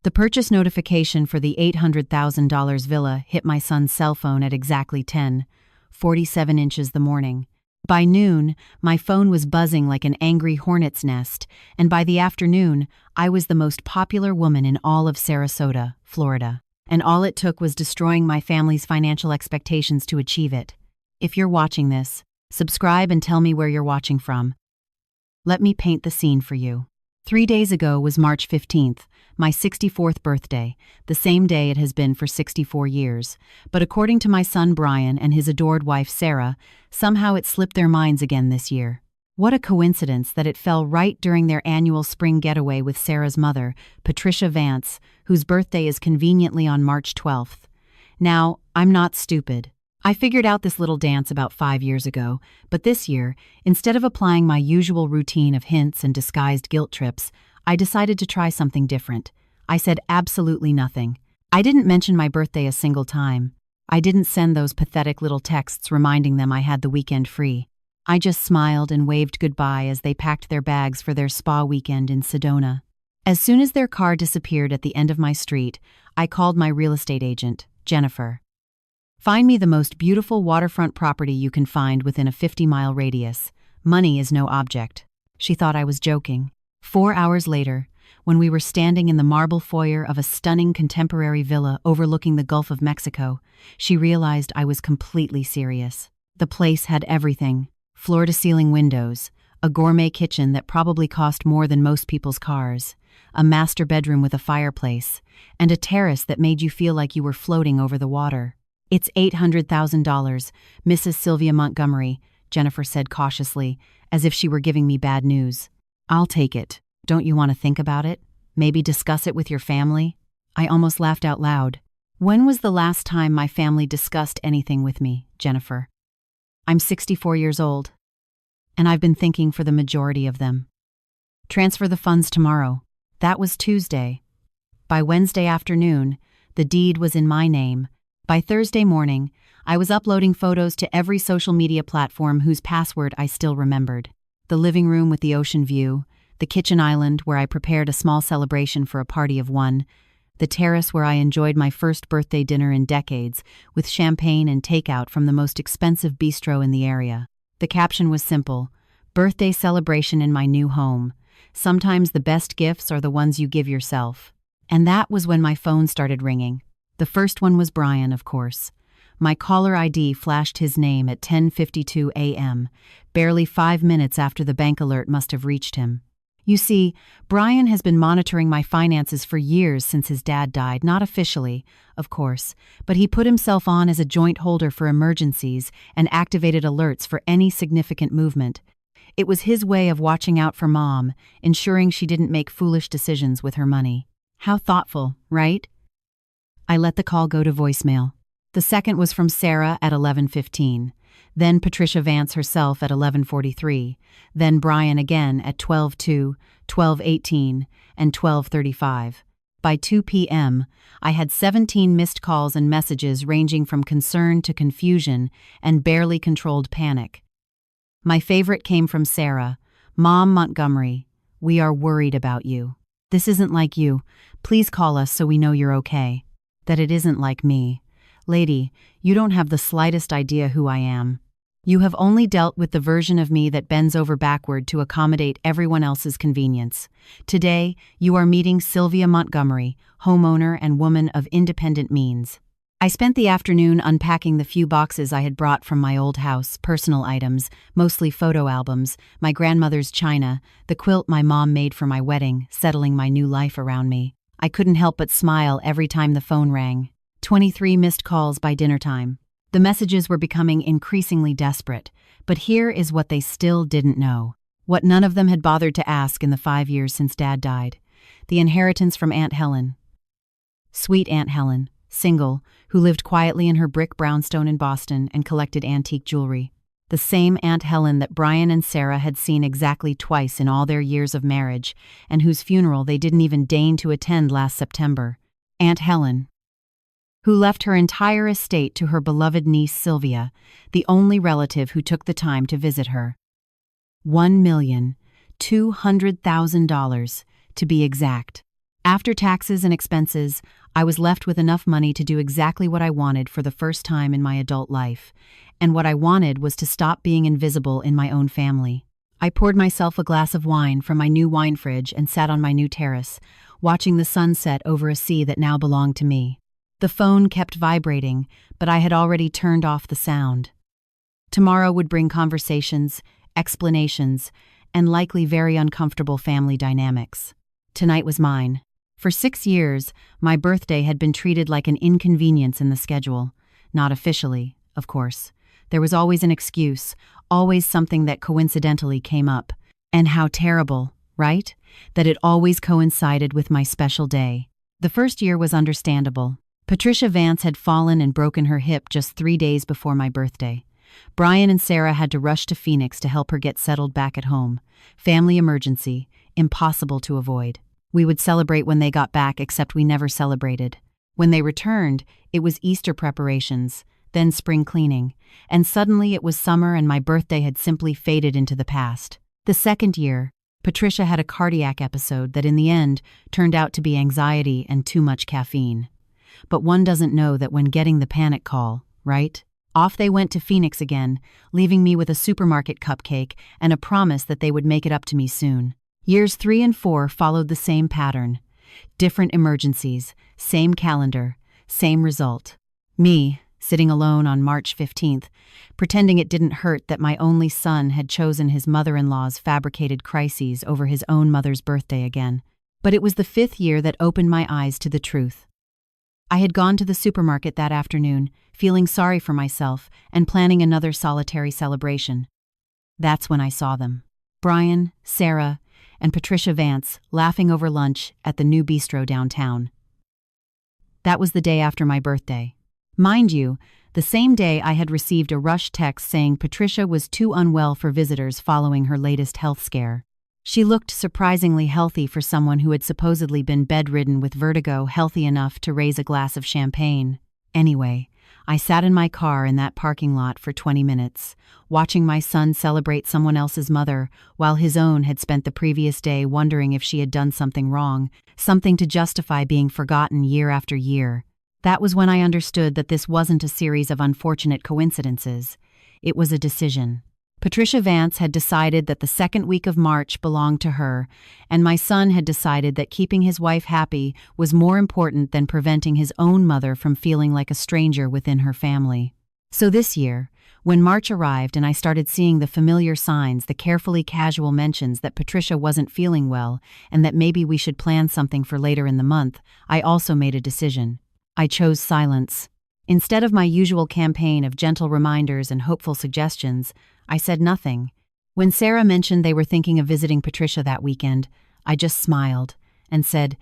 The purchase notification for the $800,000 villa hit my son's cell phone at exactly 10:47 inches the morning. By noon, my phone was buzzing like an angry hornet's nest, and by the afternoon, I was the most popular woman in all of Sarasota, Florida. And all it took was destroying my family's financial expectations to achieve it. If you're watching this, subscribe and tell me where you're watching from. Let me paint the scene for you. 3 days ago was March 15th, my 64th birthday, the same day it has been for 64 years. But according to my son Brian and his adored wife Sarah, somehow it slipped their minds again this year. What a coincidence that it fell right during their annual spring getaway with Sarah's mother, Patricia Vance, whose birthday is conveniently on March 12th. Now, I'm not stupid. I figured out this little dance about 5 years ago, but this year, instead of applying my usual routine of hints and disguised guilt trips, I decided to try something different. I said absolutely nothing. I didn't mention my birthday a single time. I didn't send those pathetic little texts reminding them I had the weekend free. I just smiled and waved goodbye as they packed their bags for their spa weekend in Sedona. As soon as their car disappeared at the end of my street, I called my real estate agent, Jennifer. Find me the most beautiful waterfront property you can find within a 50-mile radius. Money is no object. She thought I was joking. 4 hours later, when we were standing in the marble foyer of a stunning contemporary villa overlooking the Gulf of Mexico, she realized I was completely serious. The place had everything: floor-to-ceiling windows, a gourmet kitchen that probably cost more than most people's cars, a master bedroom with a fireplace, and a terrace that made you feel like you were floating over the water. "It's $800,000, Mrs. Sylvia Montgomery," Jennifer said cautiously, as if she were giving me bad news. "I'll take it. Don't you want to think about it? Maybe discuss it with your family?" I almost laughed out loud. "When was the last time my family discussed anything with me, Jennifer? I'm 64 years old, and I've been thinking for the majority of them. Transfer the funds tomorrow." That was Tuesday. By Wednesday afternoon, the deed was in my name. By Thursday morning, I was uploading photos to every social media platform whose password I still remembered. The living room with the ocean view, the kitchen island where I prepared a small celebration for a party of one, the terrace where I enjoyed my first birthday dinner in decades with champagne and takeout from the most expensive bistro in the area. The caption was simple: "Birthday celebration in my new home. Sometimes the best gifts are the ones you give yourself." And that was when my phone started ringing. The first one was Brian, of course. My caller ID flashed his name at 10:52 a.m., barely 5 minutes after the bank alert must have reached him. You see, Brian has been monitoring my finances for years since his dad died, not officially, of course, but he put himself on as a joint holder for emergencies and activated alerts for any significant movement. It was his way of watching out for Mom, ensuring she didn't make foolish decisions with her money. How thoughtful, right? I let the call go to voicemail. The second was from Sarah at 11:15, then Patricia Vance herself at 11:43, then Brian again at 12:02, 12:18, and 12:35. By 2 p.m., I had 17 missed calls and messages ranging from concern to confusion and barely controlled panic. My favorite came from Sarah. "Mom Montgomery, we are worried about you. This isn't like you. Please call us so we know you're okay." That it isn't like me. Lady, you don't have the slightest idea who I am. You have only dealt with the version of me that bends over backward to accommodate everyone else's convenience. Today, you are meeting Sylvia Montgomery, homeowner and woman of independent means. I spent the afternoon unpacking the few boxes I had brought from my old house, personal items, mostly photo albums, my grandmother's china, the quilt my mom made for my wedding, settling my new life around me. I couldn't help but smile every time the phone rang. 23 missed calls by dinner time. The messages were becoming increasingly desperate, but here is what they still didn't know. What none of them had bothered to ask in the 5 years since Dad died. The inheritance from Aunt Helen. Sweet Aunt Helen, single, who lived quietly in her brick brownstone in Boston and collected antique jewelry. The same Aunt Helen that Brian and Sarah had seen exactly twice in all their years of marriage, and whose funeral they didn't even deign to attend last September. Aunt Helen, who left her entire estate to her beloved niece Sylvia, the only relative who took the time to visit her. $1,200,000, to be exact. After taxes and expenses, I was left with enough money to do exactly what I wanted for the first time in my adult life. And what I wanted was to stop being invisible in my own family. I poured myself a glass of wine from my new wine fridge and sat on my new terrace, watching the sunset over a sea that now belonged to me. The phone kept vibrating, but I had already turned off the sound. Tomorrow would bring conversations, explanations, and likely very uncomfortable family dynamics. Tonight was mine. For 6 years, my birthday had been treated like an inconvenience in the schedule. Not officially, of course. There was always an excuse, always something that coincidentally came up. And how terrible, right? That it always coincided with my special day. The first year was understandable. Patricia Vance had fallen and broken her hip just 3 days before my birthday. Brian and Sarah had to rush to Phoenix to help her get settled back at home. Family emergency, impossible to avoid. We would celebrate when they got back, except we never celebrated. When they returned, it was Easter preparations, then spring cleaning, and suddenly it was summer and my birthday had simply faded into the past. The second year, Patricia had a cardiac episode that in the end turned out to be anxiety and too much caffeine. But one doesn't know that when getting the panic call, right? Off they went to Phoenix again, leaving me with a supermarket cupcake and a promise that they would make it up to me soon. Years 3 and 4 followed the same pattern. Different emergencies, same calendar, same result. Me, sitting alone on March 15th, pretending it didn't hurt that my only son had chosen his mother-in-law's fabricated crises over his own mother's birthday again. But it was the 5th year that opened my eyes to the truth. I had gone to the supermarket that afternoon, feeling sorry for myself and planning another solitary celebration. That's when I saw them. Brian, Sarah, and Patricia Vance laughing over lunch at the new bistro downtown. That was the day after my birthday. Mind you, the same day I had received a rush text saying Patricia was too unwell for visitors following her latest health scare. She looked surprisingly healthy for someone who had supposedly been bedridden with vertigo, healthy enough to raise a glass of champagne. Anyway, I sat in my car in that parking lot for 20 minutes, watching my son celebrate someone else's mother, while his own had spent the previous day wondering if she had done something wrong, something to justify being forgotten year after year. That was when I understood that this wasn't a series of unfortunate coincidences. It was a decision. Patricia Vance had decided that the second week of March belonged to her, and my son had decided that keeping his wife happy was more important than preventing his own mother from feeling like a stranger within her family. So this year, when March arrived and I started seeing the familiar signs, the carefully casual mentions that Patricia wasn't feeling well and that maybe we should plan something for later in the month, I also made a decision. I chose silence. Instead of my usual campaign of gentle reminders and hopeful suggestions, I said nothing. When Sarah mentioned they were thinking of visiting Patricia that weekend, I just smiled and said,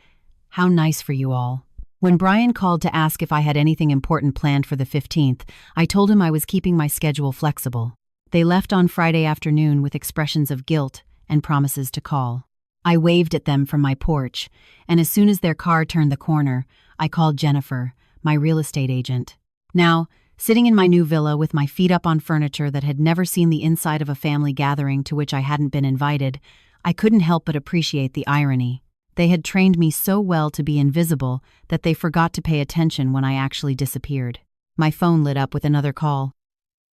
"How nice for you all." When Brian called to ask if I had anything important planned for the 15th, I told him I was keeping my schedule flexible. They left on Friday afternoon with expressions of guilt and promises to call. I waved at them from my porch, and as soon as their car turned the corner, I called Jennifer, my real estate agent. Now, sitting in my new villa with my feet up on furniture that had never seen the inside of a family gathering to which I hadn't been invited, I couldn't help but appreciate the irony. They had trained me so well to be invisible that they forgot to pay attention when I actually disappeared. My phone lit up with another call.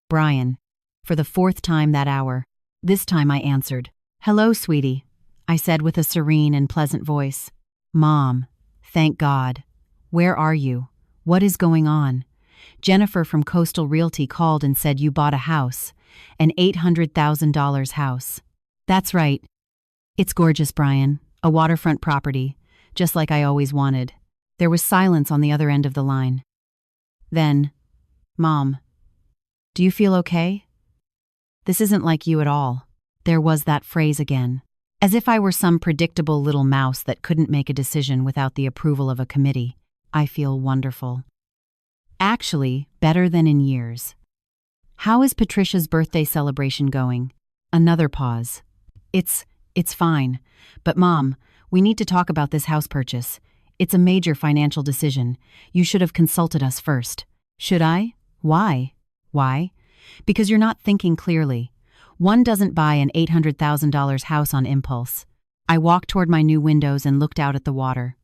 Brian. For the 4th time that hour. This time I answered. "Hello, sweetie," I said with a serene and pleasant voice. "Mom. Thank God. Where are you? What is going on?" Jennifer from Coastal Realty called and said you bought a house, an $800,000 house. That's right. It's gorgeous, Brian. A waterfront property, just like I always wanted. There was silence on the other end of the line. Then, "Mom, do you feel okay? This isn't like you at all." There was that phrase again, as if I were some predictable little mouse that couldn't make a decision without the approval of a committee. "I feel wonderful. Actually, better than in years." "How is Patricia's birthday celebration going?" Another pause. It's fine. But Mom, we need to talk about this house purchase. It's a major financial decision. You should have consulted us first." "Should I? Why?" "Why? Because you're not thinking clearly. One doesn't buy an $800,000 house on impulse." I walked toward my new windows and looked out at the water.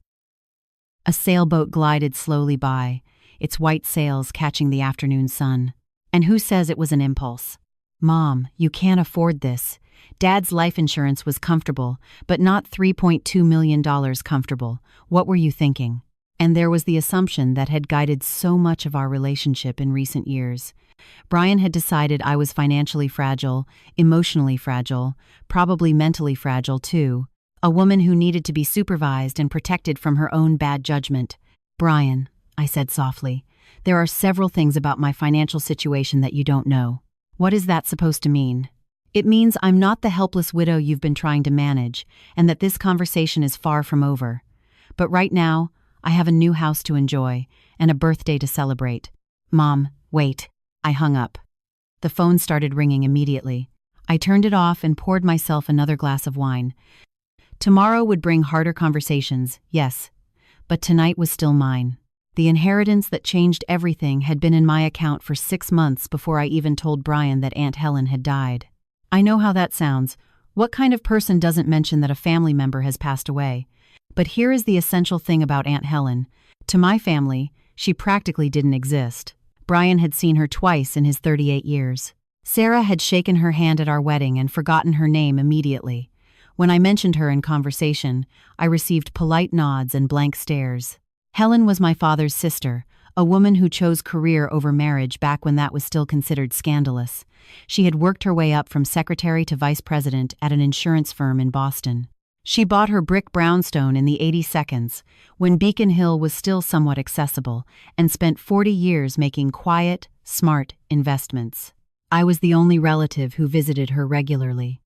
A sailboat glided slowly by, its white sails catching the afternoon sun. And who says it was an impulse? Mom, you can't afford this. Dad's life insurance was comfortable, but not $3.2 million comfortable. What were you thinking? And there was the assumption that had guided so much of our relationship in recent years. Brian had decided I was financially fragile, emotionally fragile, probably mentally fragile too. A woman who needed to be supervised and protected from her own bad judgment. Brian, I said softly, there are several things about my financial situation that you don't know. What is that supposed to mean? It means I'm not the helpless widow you've been trying to manage, and that this conversation is far from over. But right now, I have a new house to enjoy, and a birthday to celebrate. Mom, wait. I hung up. The phone started ringing immediately. I turned it off and poured myself another glass of wine. Tomorrow would bring harder conversations, yes, but tonight was still mine. The inheritance that changed everything had been in my account for 6 months before I even told Brian that Aunt Helen had died. I know how that sounds. What kind of person doesn't mention that a family member has passed away? But here is the essential thing about Aunt Helen. To my family, she practically didn't exist. Brian had seen her twice in his 38 years. Sarah had shaken her hand at our wedding and forgotten her name immediately. When I mentioned her in conversation, I received polite nods and blank stares. Helen was my father's sister, a woman who chose career over marriage back when that was still considered scandalous. She had worked her way up from secretary to vice president at an insurance firm in Boston. She bought her brick brownstone in the 82nds, when Beacon Hill was still somewhat accessible, and spent 40 years making quiet, smart investments. I was the only relative who visited her regularly.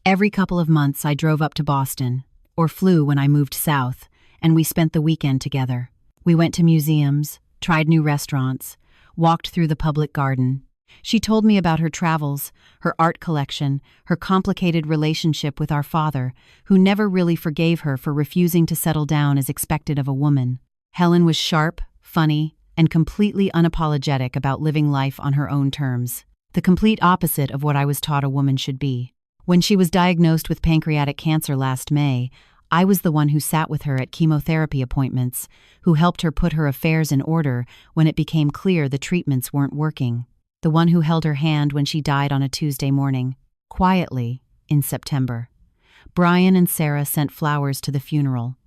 Every couple of months I drove up to Boston, or flew when I moved south, and we spent the weekend together. We went to museums, tried new restaurants, walked through the public garden. She told me about her travels, her art collection, her complicated relationship with our father, who never really forgave her for refusing to settle down as expected of a woman. Helen was sharp, funny, and completely unapologetic about living life on her own terms, the complete opposite of what I was taught a woman should be. When she was diagnosed with pancreatic cancer last May, I was the one who sat with her at chemotherapy appointments, who helped her put her affairs in order when it became clear the treatments weren't working. The one who held her hand when she died on a Tuesday morning, quietly, in September. Brian and Sarah sent flowers to the funeral.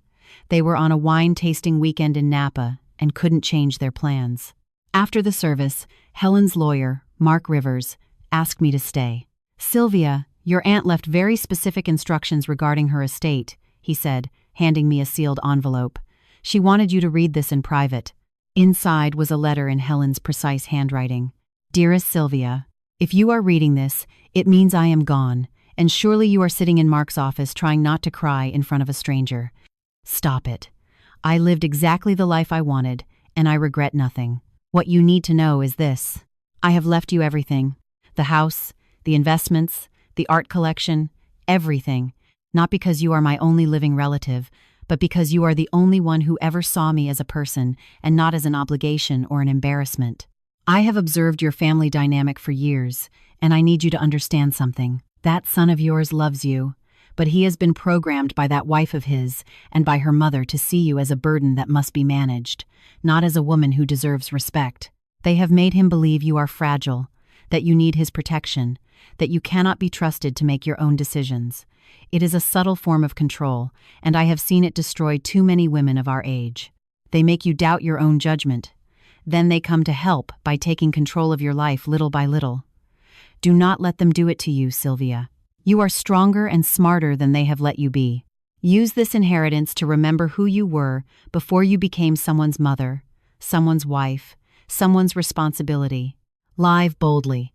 They were on a wine-tasting weekend in Napa and couldn't change their plans. After the service, Helen's lawyer, Mark Rivers, asked me to stay. "Sylvia, your aunt left very specific instructions regarding her estate," he said, handing me a sealed envelope. "She wanted you to read this in private." Inside was a letter in Helen's precise handwriting. "Dearest Sylvia, if you are reading this, it means I am gone, and surely you are sitting in Mark's office trying not to cry in front of a stranger. Stop it. I lived exactly the life I wanted, and I regret nothing. What you need to know is this. I have left you everything. The house, the investments, the art collection, everything. Not because you are my only living relative, but because you are the only one who ever saw me as a person and not as an obligation or an embarrassment. I have observed your family dynamic for years, and I need you to understand something. That son of yours loves you, but he has been programmed by that wife of his and by her mother to see you as a burden that must be managed, not as a woman who deserves respect. They have made him believe you are fragile, that you need his protection, that you cannot be trusted to make your own decisions. It is a subtle form of control, and I have seen it destroy too many women of our age. They make you doubt your own judgment. Then they come to help by taking control of your life little by little. Do not let them do it to you, Sylvia. You are stronger and smarter than they have let you be. Use this inheritance to remember who you were before you became someone's mother, someone's wife, someone's responsibility. Live boldly.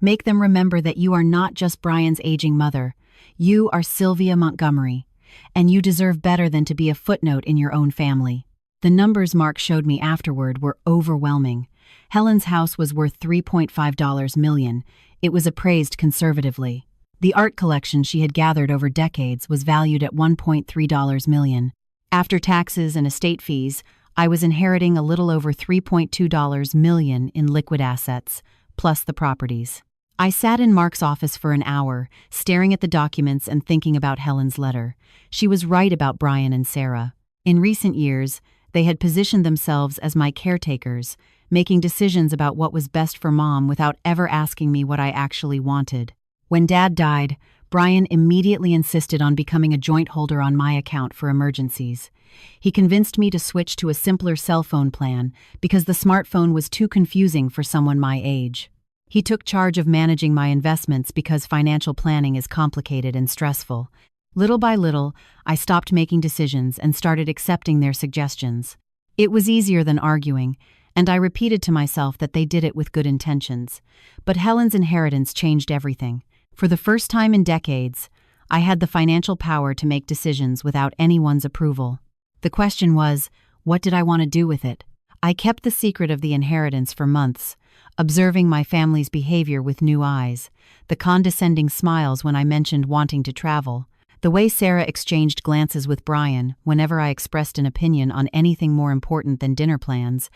Make them remember that you are not just Brian's aging mother. You are Sylvia Montgomery, and you deserve better than to be a footnote in your own family. The numbers Mark showed me afterward were overwhelming. Helen's house was worth $3.5 million. It was appraised conservatively. The art collection she had gathered over decades was valued at $1.3 million. After taxes and estate fees, I was inheriting a little over $3.2 million in liquid assets, plus the properties. I sat in Mark's office for an hour, staring at the documents and thinking about Helen's letter. She was right about Brian and Sarah. In recent years, they had positioned themselves as my caretakers, making decisions about what was best for Mom without ever asking me what I actually wanted. When Dad died, Brian immediately insisted on becoming a joint holder on my account for emergencies. He convinced me to switch to a simpler cell phone plan because the smartphone was too confusing for someone my age. He took charge of managing my investments because financial planning is complicated and stressful. Little by little, I stopped making decisions and started accepting their suggestions. It was easier than arguing, and I repeated to myself that they did it with good intentions. But Helen's inheritance changed everything. For the first time in decades, I had the financial power to make decisions without anyone's approval. The question was, what did I want to do with it? I kept the secret of the inheritance for months, observing my family's behavior with new eyes, the condescending smiles when I mentioned wanting to travel, the way Sarah exchanged glances with Brian whenever I expressed an opinion on anything more important than dinner plans,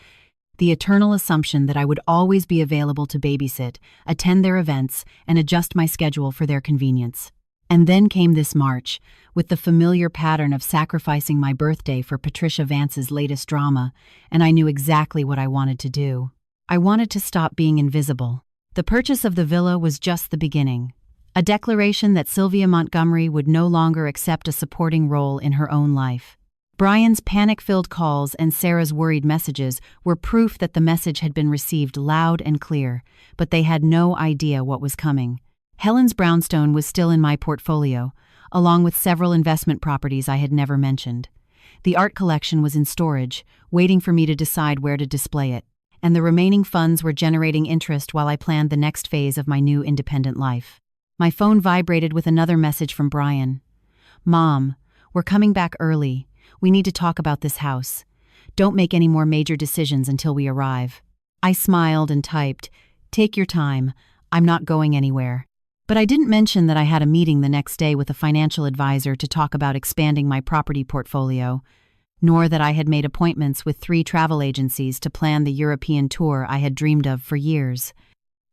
the eternal assumption that I would always be available to babysit, attend their events, and adjust my schedule for their convenience. And then came this March, with the familiar pattern of sacrificing my birthday for Patricia Vance's latest drama, and I knew exactly what I wanted to do. I wanted to stop being invisible. The purchase of the villa was just the beginning. A declaration that Sylvia Montgomery would no longer accept a supporting role in her own life. Brian's panic-filled calls and Sarah's worried messages were proof that the message had been received loud and clear, but they had no idea what was coming. Helen's brownstone was still in my portfolio, along with several investment properties I had never mentioned. The art collection was in storage, waiting for me to decide where to display it, and the remaining funds were generating interest while I planned the next phase of my new independent life. My phone vibrated with another message from Brian. "Mom, we're coming back early. We need to talk about this house. Don't make any more major decisions until we arrive." I smiled and typed, "Take your time. I'm not going anywhere." But I didn't mention that I had a meeting the next day with a financial advisor to talk about expanding my property portfolio, nor that I had made appointments with 3 travel agencies to plan the European tour I had dreamed of for years.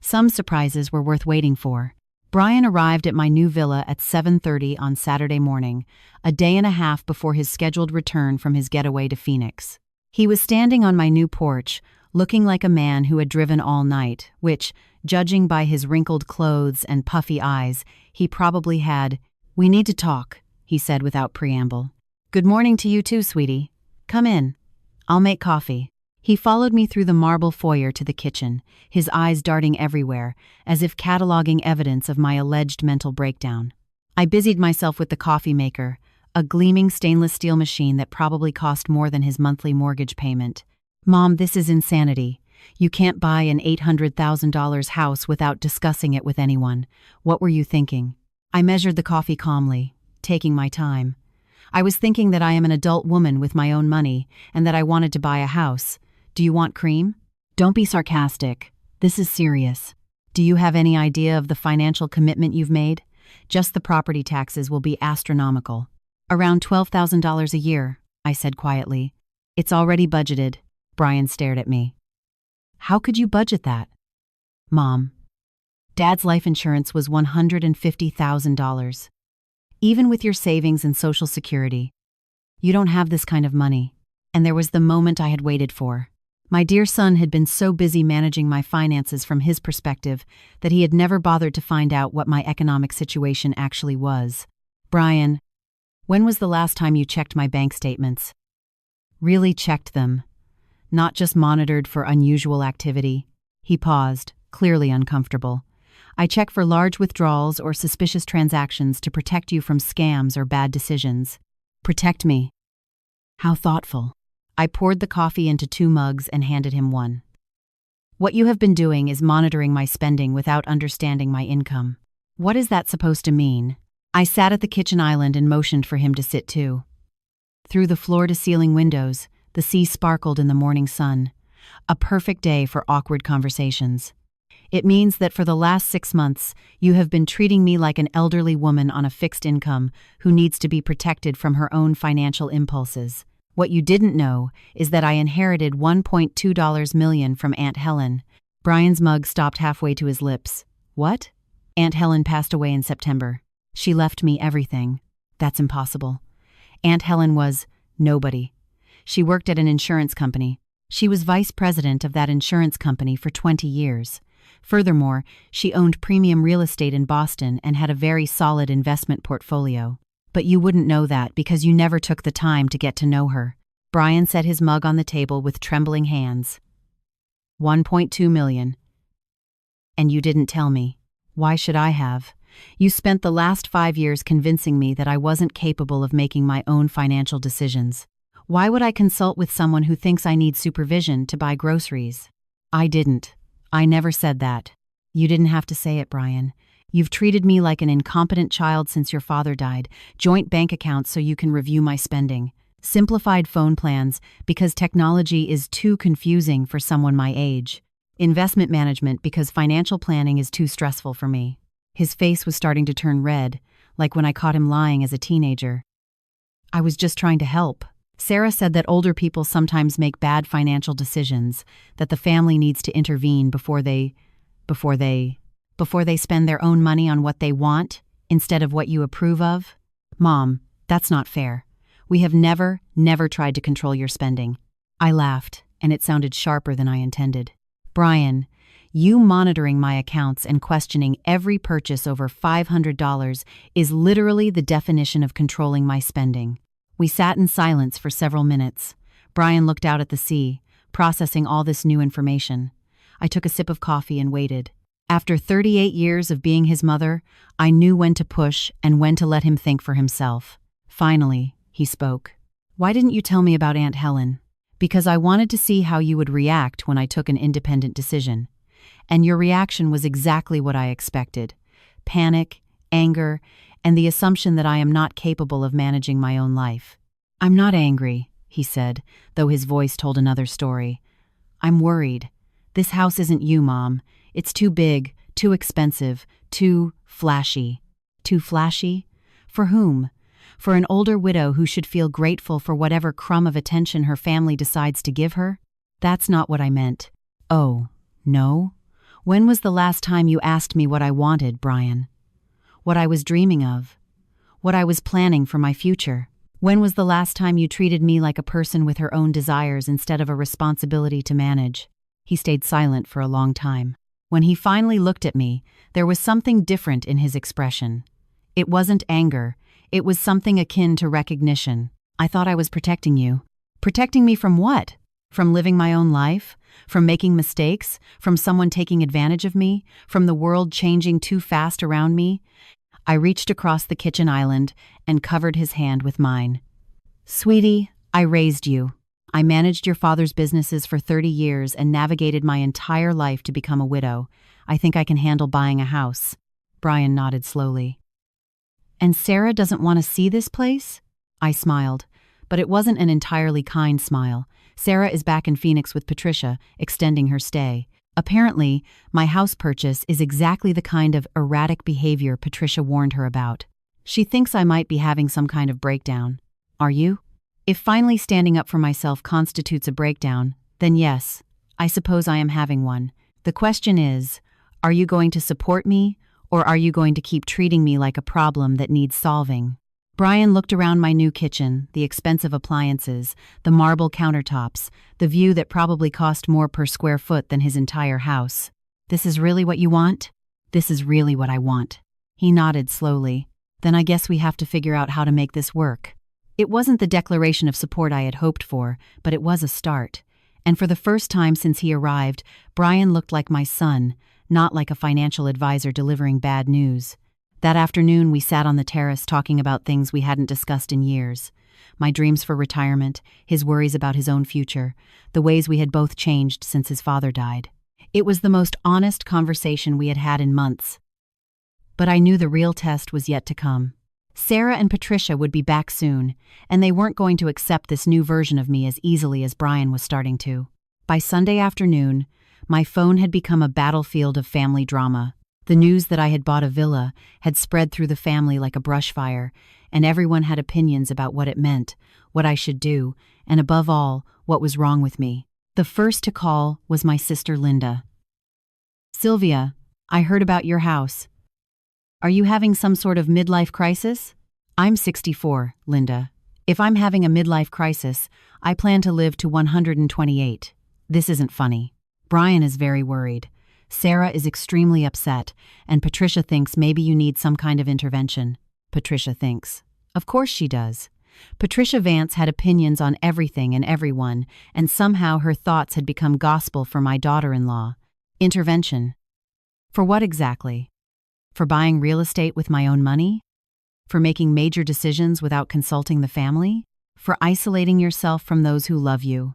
Some surprises were worth waiting for. Brian arrived at my new villa at 7:30 on Saturday morning, a day and a half before his scheduled return from his getaway to Phoenix. He was standing on my new porch, looking like a man who had driven all night, which, judging by his wrinkled clothes and puffy eyes, he probably had. "We need to talk," he said without preamble. "Good morning to you too, sweetie. Come in. I'll make coffee." He followed me through the marble foyer to the kitchen, his eyes darting everywhere, as if cataloging evidence of my alleged mental breakdown. I busied myself with the coffee maker, a gleaming stainless steel machine that probably cost more than his monthly mortgage payment. "Mom, this is insanity. You can't buy an $800,000 house without discussing it with anyone. What were you thinking?" I measured the coffee calmly, taking my time. "I was thinking that I am an adult woman with my own money, and that I wanted to buy a house. Do you want cream?" "Don't be sarcastic. This is serious. Do you have any idea of the financial commitment you've made? Just the property taxes will be astronomical." "Around $12,000 a year," I said quietly. "It's already budgeted." Brian stared at me. "How could you budget that?" "Mom, Dad's life insurance was $150,000. Even with your savings and Social Security, you don't have this kind of money." And there was the moment I had waited for. My dear son had been so busy managing my finances from his perspective that he had never bothered to find out what my economic situation actually was. "Brian, when was the last time you checked my bank statements?" "Really checked them, not just monitored for unusual activity." He paused, clearly uncomfortable. "I check for large withdrawals or suspicious transactions to protect you from scams or bad decisions." "Protect me? How thoughtful." I poured the coffee into 2 mugs and handed him one. "What you have been doing is monitoring my spending without understanding my income." "What is that supposed to mean?" I sat at the kitchen island and motioned for him to sit too. Through the floor-to-ceiling windows, the sea sparkled in the morning sun. A perfect day for awkward conversations. "It means that for the last 6 months, you have been treating me like an elderly woman on a fixed income who needs to be protected from her own financial impulses. What you didn't know is that I inherited $1.2 million from Aunt Helen." Brian's mug stopped halfway to his lips. "What?" "Aunt Helen passed away in September. She left me everything." "That's impossible." "Aunt Helen was Nobody. She worked at an insurance company. She was vice president of that insurance company for 20 years. Furthermore, she owned premium real estate in Boston and had a very solid investment portfolio. But you wouldn't know that because you never took the time to get to know her. Brian set his mug on the table with trembling hands. 1.2 million. And you didn't tell me. Why should I have? You spent the last 5 years convincing me that I wasn't capable of making my own financial decisions. Why would I consult with someone who thinks I need supervision to buy groceries? I didn't. I never said that. You didn't have to say it, Brian. You've treated me like an incompetent child since your father died. Joint bank accounts so you can review my spending. Simplified phone plans because technology is too confusing for someone my age. Investment management because financial planning is too stressful for me. His face was starting to turn red, like when I caught him lying as a teenager. I was just trying to help. Sarah said that older people sometimes make bad financial decisions, that the family needs to intervene before they spend their own money on what they want instead of what you approve of. Mom, that's not fair. We have never tried to control your spending. I laughed, and it sounded sharper than I intended. Brian, you monitoring my accounts and questioning every purchase over $500 is literally the definition of controlling my spending. We sat in silence for several minutes. Brian looked out at the sea, processing all this new information. I took a sip of coffee and waited. After 38 years of being his mother, I knew when to push and when to let him think for himself. Finally, he spoke. Why didn't you tell me about Aunt Helen? Because I wanted to see how you would react when I took an independent decision. And your reaction was exactly what I expected. Panic, anger, and the assumption that I am not capable of managing my own life. I'm not angry, he said, though his voice told another story. I'm worried. This house isn't you, Mom. It's too big, too expensive, too flashy. Too flashy? For whom? For an older widow who should feel grateful for whatever crumb of attention her family decides to give her? That's not what I meant. Oh, no? When was the last time you asked me what I wanted, Brian? What I was dreaming of? What I was planning for my future? When was the last time you treated me like a person with her own desires instead of a responsibility to manage? He stayed silent for a long time. When he finally looked at me, there was something different in his expression. It wasn't anger. It was something akin to recognition. I thought I was protecting you. Protecting me from what? From living my own life? From making mistakes? From someone taking advantage of me? From the world changing too fast around me? I reached across the kitchen island and covered his hand with mine. Sweetie, I raised you. I managed your father's businesses for 30 years and navigated my entire life to become a widow. I think I can handle buying a house. Brian nodded slowly. And Sarah doesn't want to see this place? I smiled, but it wasn't an entirely kind smile. Sarah is back in Phoenix with Patricia, extending her stay. Apparently, my house purchase is exactly the kind of erratic behavior Patricia warned her about. She thinks I might be having some kind of breakdown. Are you? If finally standing up for myself constitutes a breakdown, then yes, I suppose I am having one. The question is, are you going to support me, or are you going to keep treating me like a problem that needs solving? Brian looked around my new kitchen, the expensive appliances, the marble countertops, the view that probably cost more per square foot than his entire house. This is really what you want? This is really what I want. He nodded slowly. Then I guess we have to figure out how to make this work. It wasn't the declaration of support I had hoped for, but it was a start. And for the first time since he arrived, Brian looked like my son, not like a financial advisor delivering bad news. That afternoon, we sat on the terrace talking about things we hadn't discussed in years. My dreams for retirement, his worries about his own future, the ways we had both changed since his father died. It was the most honest conversation we had had in months. But I knew the real test was yet to come. Sarah and Patricia would be back soon, and they weren't going to accept this new version of me as easily as Brian was starting to. By Sunday afternoon, my phone had become a battlefield of family drama. The news that I had bought a villa had spread through the family like a brush fire, and everyone had opinions about what it meant, what I should do, and above all, what was wrong with me. The first to call was my sister Linda. Sylvia, I heard about your house. Are you having some sort of midlife crisis? I'm 64, Linda. If I'm having a midlife crisis, I plan to live to 128. This isn't funny. Brian is very worried. Sarah is extremely upset, and Patricia thinks maybe you need some kind of intervention. Patricia thinks. Of course she does. Patricia Vance had opinions on everything and everyone, and somehow her thoughts had become gospel for my daughter-in-law. Intervention. For what exactly? For buying real estate with my own money? For making major decisions without consulting the family? For isolating yourself from those who love you?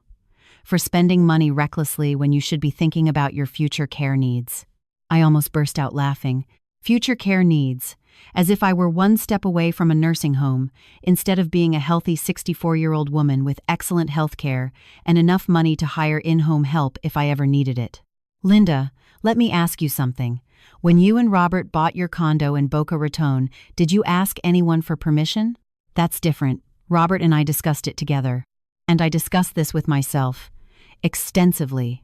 For spending money recklessly when you should be thinking about your future care needs? I almost burst out laughing. Future care needs, as if I were one step away from a nursing home, instead of being a healthy 64-year-old woman with excellent health care and enough money to hire in-home help if I ever needed it. Linda, let me ask you something. When you and Robert bought your condo in Boca Raton, did you ask anyone for permission? That's different. Robert and I discussed it together. And I discussed this with myself. Extensively.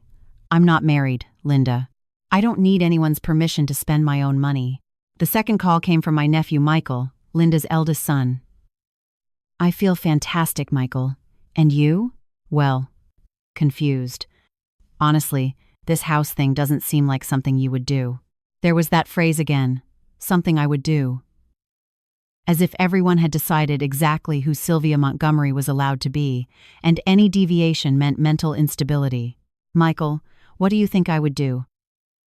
I'm not married, Linda. I don't need anyone's permission to spend my own money. The second call came from my nephew Michael, Linda's eldest son. I feel fantastic, Michael. And you? Well, confused. Honestly, this house thing doesn't seem like something you would do. There was that phrase again, something I would do. As if everyone had decided exactly who Sylvia Montgomery was allowed to be, and any deviation meant mental instability. Michael, what do you think I would do?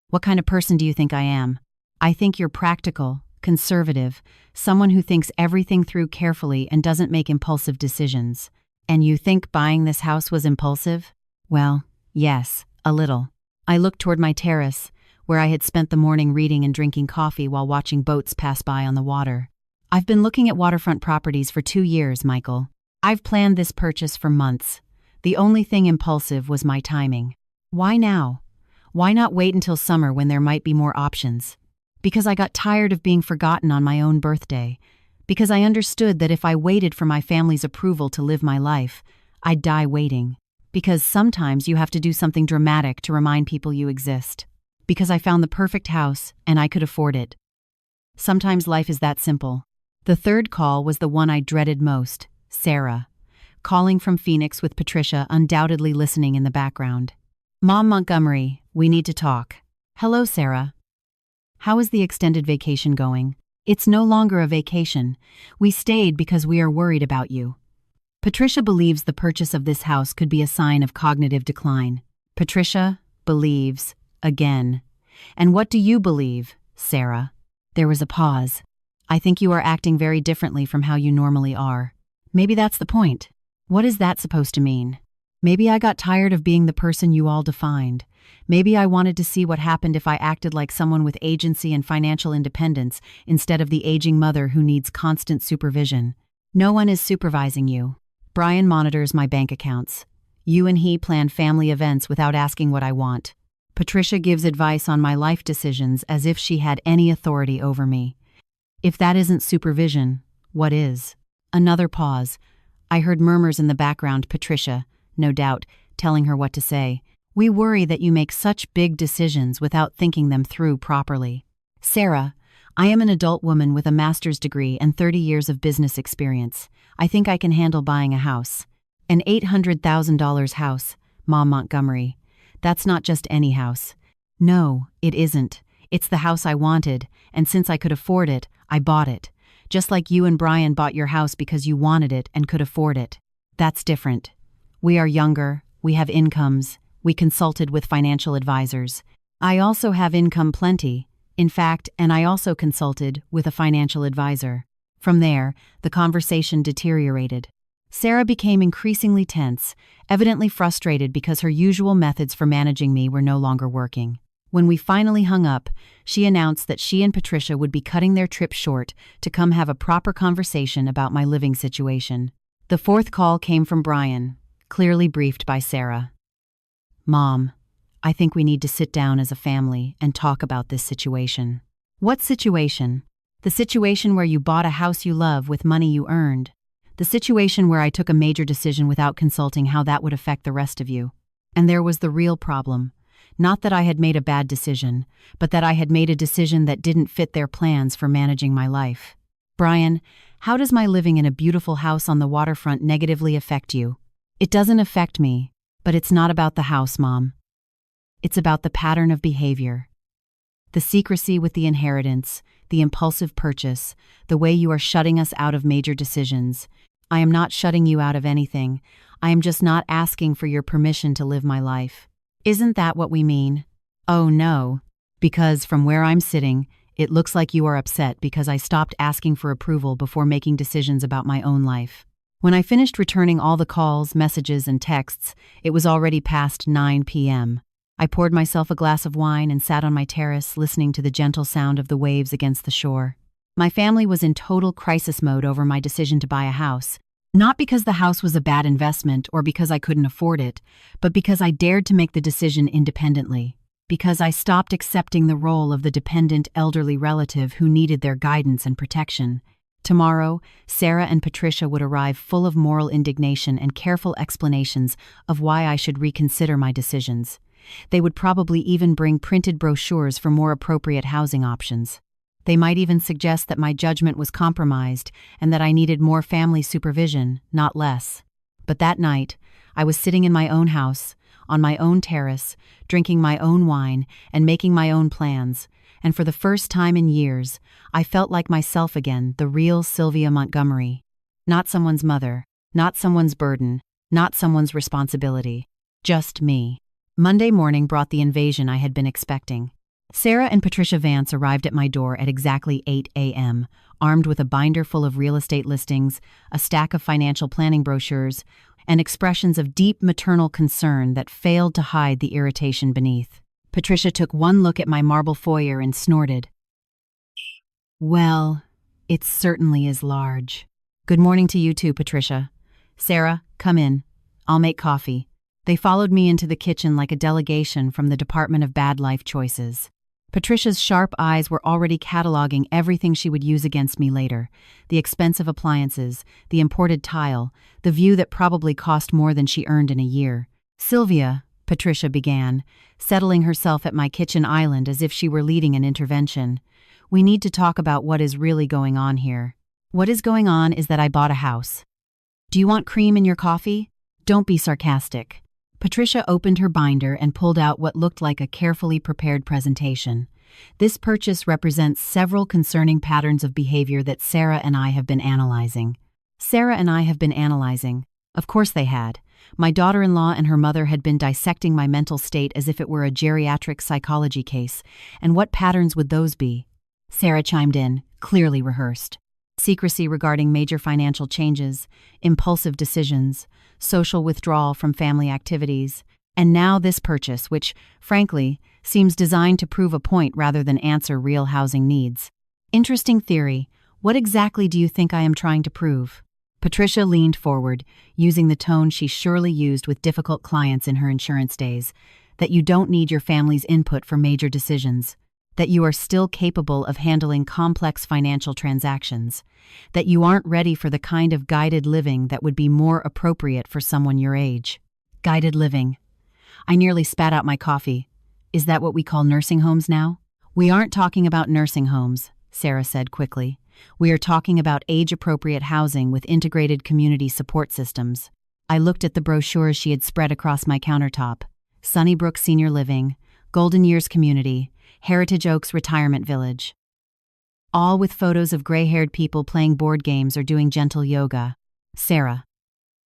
What kind of person do you think I am? I think you're practical, conservative, someone who thinks everything through carefully and doesn't make impulsive decisions. And you think buying this house was impulsive? Well, yes, a little. I looked toward my terrace, where I had spent the morning reading and drinking coffee while watching boats pass by on the water. I've been looking at waterfront properties for 2 years, Michael. I've planned this purchase for months. The only thing impulsive was my timing. Why now? Why not wait until summer when there might be more options? Because I got tired of being forgotten on my own birthday. Because I understood that if I waited for my family's approval to live my life, I'd die waiting. Because sometimes you have to do something dramatic to remind people you exist. Because I found the perfect house and I could afford it. Sometimes life is that simple. The third call was the one I dreaded most, Sarah, calling from Phoenix with Patricia undoubtedly listening in the background. Mom Montgomery, we need to talk. Hello, Sarah. How is the extended vacation going? It's no longer a vacation. We stayed because we are worried about you. Patricia believes the purchase of this house could be a sign of cognitive decline. Patricia believes, again. And what do you believe, Sarah? There was a pause. I think you are acting very differently from how you normally are. Maybe that's the point. What is that supposed to mean? Maybe I got tired of being the person you all defined. Maybe I wanted to see what happened if I acted like someone with agency and financial independence instead of the aging mother who needs constant supervision. No one is supervising you. Brian monitors my bank accounts. You and he plan family events without asking what I want. Patricia gives advice on my life decisions as if she had any authority over me. If that isn't supervision, what is? Another pause. I heard murmurs in the background. Patricia, no doubt, telling her what to say. We worry that you make such big decisions without thinking them through properly. Sarah, I am an adult woman with a master's degree and 30 years of business experience. I think I can handle buying a house. An $800,000 house, Mom Montgomery. That's not just any house. No, it isn't. It's the house I wanted, and since I could afford it, I bought it. Just like you and Brian bought your house because you wanted it and could afford it. That's different. We are younger, we have incomes, we consulted with financial advisors. I also have income plenty. In fact, and I also consulted with a financial advisor. From there, the conversation deteriorated. Sarah became increasingly tense, evidently frustrated because her usual methods for managing me were no longer working. When we finally hung up, she announced that she and Patricia would be cutting their trip short to come have a proper conversation about my living situation. The fourth call came from Brian, clearly briefed by Sarah. Mom, I think we need to sit down as a family and talk about this situation. What situation? The situation where you bought a house you love with money you earned. The situation where I took a major decision without consulting how that would affect the rest of you. And there was the real problem. Not that I had made a bad decision, but that I had made a decision that didn't fit their plans for managing my life. Brian, how does my living in a beautiful house on the waterfront negatively affect you? It doesn't affect me, but it's not about the house, Mom. It's about the pattern of behavior. The secrecy with the inheritance, the impulsive purchase, the way you are shutting us out of major decisions. I am not shutting you out of anything. I am just not asking for your permission to live my life. Isn't that what we mean? Oh no, because from where I'm sitting, it looks like you are upset because I stopped asking for approval before making decisions about my own life. When I finished returning all the calls, messages, and texts, it was already past 9 p.m. I poured myself a glass of wine and sat on my terrace listening to the gentle sound of the waves against the shore. My family was in total crisis mode over my decision to buy a house. Not because the house was a bad investment or because I couldn't afford it, but because I dared to make the decision independently. Because I stopped accepting the role of the dependent elderly relative who needed their guidance and protection. Tomorrow, Sarah and Patricia would arrive full of moral indignation and careful explanations of why I should reconsider my decisions. They would probably even bring printed brochures for more appropriate housing options. They might even suggest that my judgment was compromised and that I needed more family supervision, not less. But that night, I was sitting in my own house, on my own terrace, drinking my own wine and making my own plans, and for the first time in years, I felt like myself again, the real Sylvia Montgomery. Not someone's mother, not someone's burden, not someone's responsibility. Just me. Monday morning brought the invasion I had been expecting. Sarah and Patricia Vance arrived at my door at exactly 8 a.m., armed with a binder full of real estate listings, a stack of financial planning brochures, and expressions of deep maternal concern that failed to hide the irritation beneath. Patricia took one look at my marble foyer and snorted. Well, it certainly is large. Good morning to you too, Patricia. Sarah, come in. I'll make coffee. They followed me into the kitchen like a delegation from the Department of Bad Life Choices. Patricia's sharp eyes were already cataloging everything she would use against me later. The expensive appliances, the imported tile, the view that probably cost more than she earned in a year. Sylvia, Patricia began, settling herself at my kitchen island as if she were leading an intervention. We need to talk about what is really going on here. What is going on is that I bought a house. Do you want cream in your coffee? Don't be sarcastic. Patricia opened her binder and pulled out what looked like a carefully prepared presentation. This purchase represents several concerning patterns of behavior that Sarah and I have been analyzing. Of course they had. My daughter-in-law and her mother had been dissecting my mental state as if it were a geriatric psychology case. And what patterns would those be? Sarah chimed in, clearly rehearsed. Secrecy regarding major financial changes, impulsive decisions, social withdrawal from family activities, and now this purchase, which, frankly, seems designed to prove a point rather than answer real housing needs. Interesting theory. What exactly do you think I am trying to prove? Patricia leaned forward, using the tone she surely used with difficult clients in her insurance days, that you don't need your family's input for major decisions, that you are still capable of handling complex financial transactions, that you aren't ready for the kind of guided living that would be more appropriate for someone your age. Guided living. I nearly spat out my coffee. Is that what we call nursing homes now? We aren't talking about nursing homes, Sarah said quickly. We are talking about age-appropriate housing with integrated community support systems. I looked at the brochures she had spread across my countertop. Sunnybrook Senior Living, Golden Years Community, Heritage Oaks Retirement Village. All with photos of gray-haired people playing board games or doing gentle yoga. Sarah.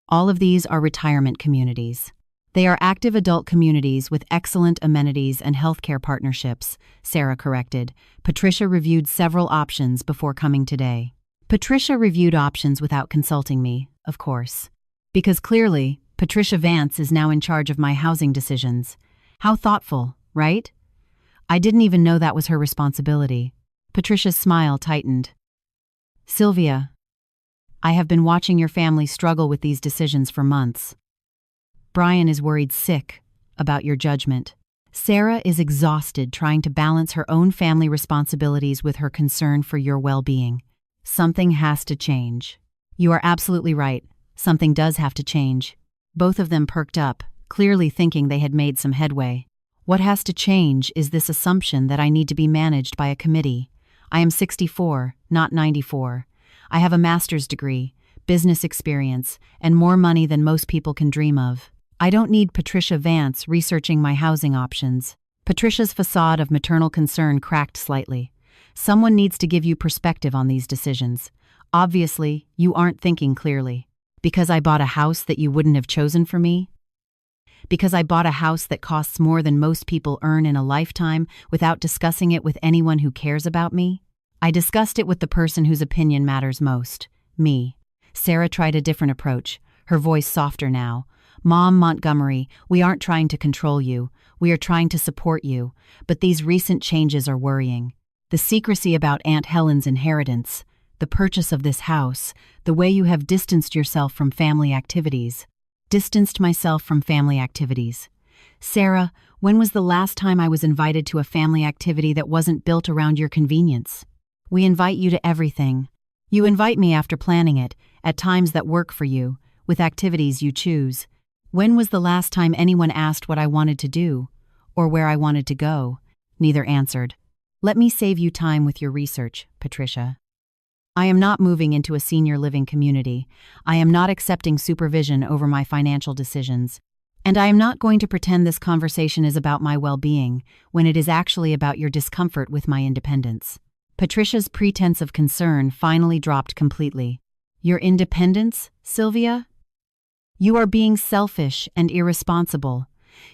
All of these are retirement communities. They are active adult communities with excellent amenities and healthcare partnerships, Sarah corrected. Patricia reviewed several options before coming today. Patricia reviewed options without consulting me, of course. Because clearly, Patricia Vance is now in charge of my housing decisions. How thoughtful, right? I didn't even know that was her responsibility. Patricia's smile tightened. Sylvia, I have been watching your family struggle with these decisions for months. Brian is worried sick about your judgment. Sarah is exhausted trying to balance her own family responsibilities with her concern for your well-being. Something has to change. You are absolutely right. Something does have to change. Both of them perked up, clearly thinking they had made some headway. What has to change is this assumption that I need to be managed by a committee. I am 64, not 94. I have a master's degree, business experience, and more money than most people can dream of. I don't need Patricia Vance researching my housing options. Patricia's facade of maternal concern cracked slightly. Someone needs to give you perspective on these decisions. Obviously, you aren't thinking clearly. Because I bought a house that you wouldn't have chosen for me? Because I bought a house that costs more than most people earn in a lifetime without discussing it with anyone who cares about me? I discussed it with the person whose opinion matters most, me. Sarah tried a different approach, her voice softer now. Mom Montgomery, we aren't trying to control you. We are trying to support you, but these recent changes are worrying. The secrecy about Aunt Helen's inheritance, the purchase of this house, the way you have distanced yourself from family activities. Distanced myself from family activities. Sarah, when was the last time I was invited to a family activity that wasn't built around your convenience? We invite you to everything. You invite me after planning it, at times that work for you, with activities you choose. When was the last time anyone asked what I wanted to do, or where I wanted to go? Neither answered. Let me save you time with your research, Patricia. I am not moving into a senior living community. I am not accepting supervision over my financial decisions. And I am not going to pretend this conversation is about my well-being, when it is actually about your discomfort with my independence. Patricia's pretense of concern finally dropped completely. Your independence, Sylvia? You are being selfish and irresponsible.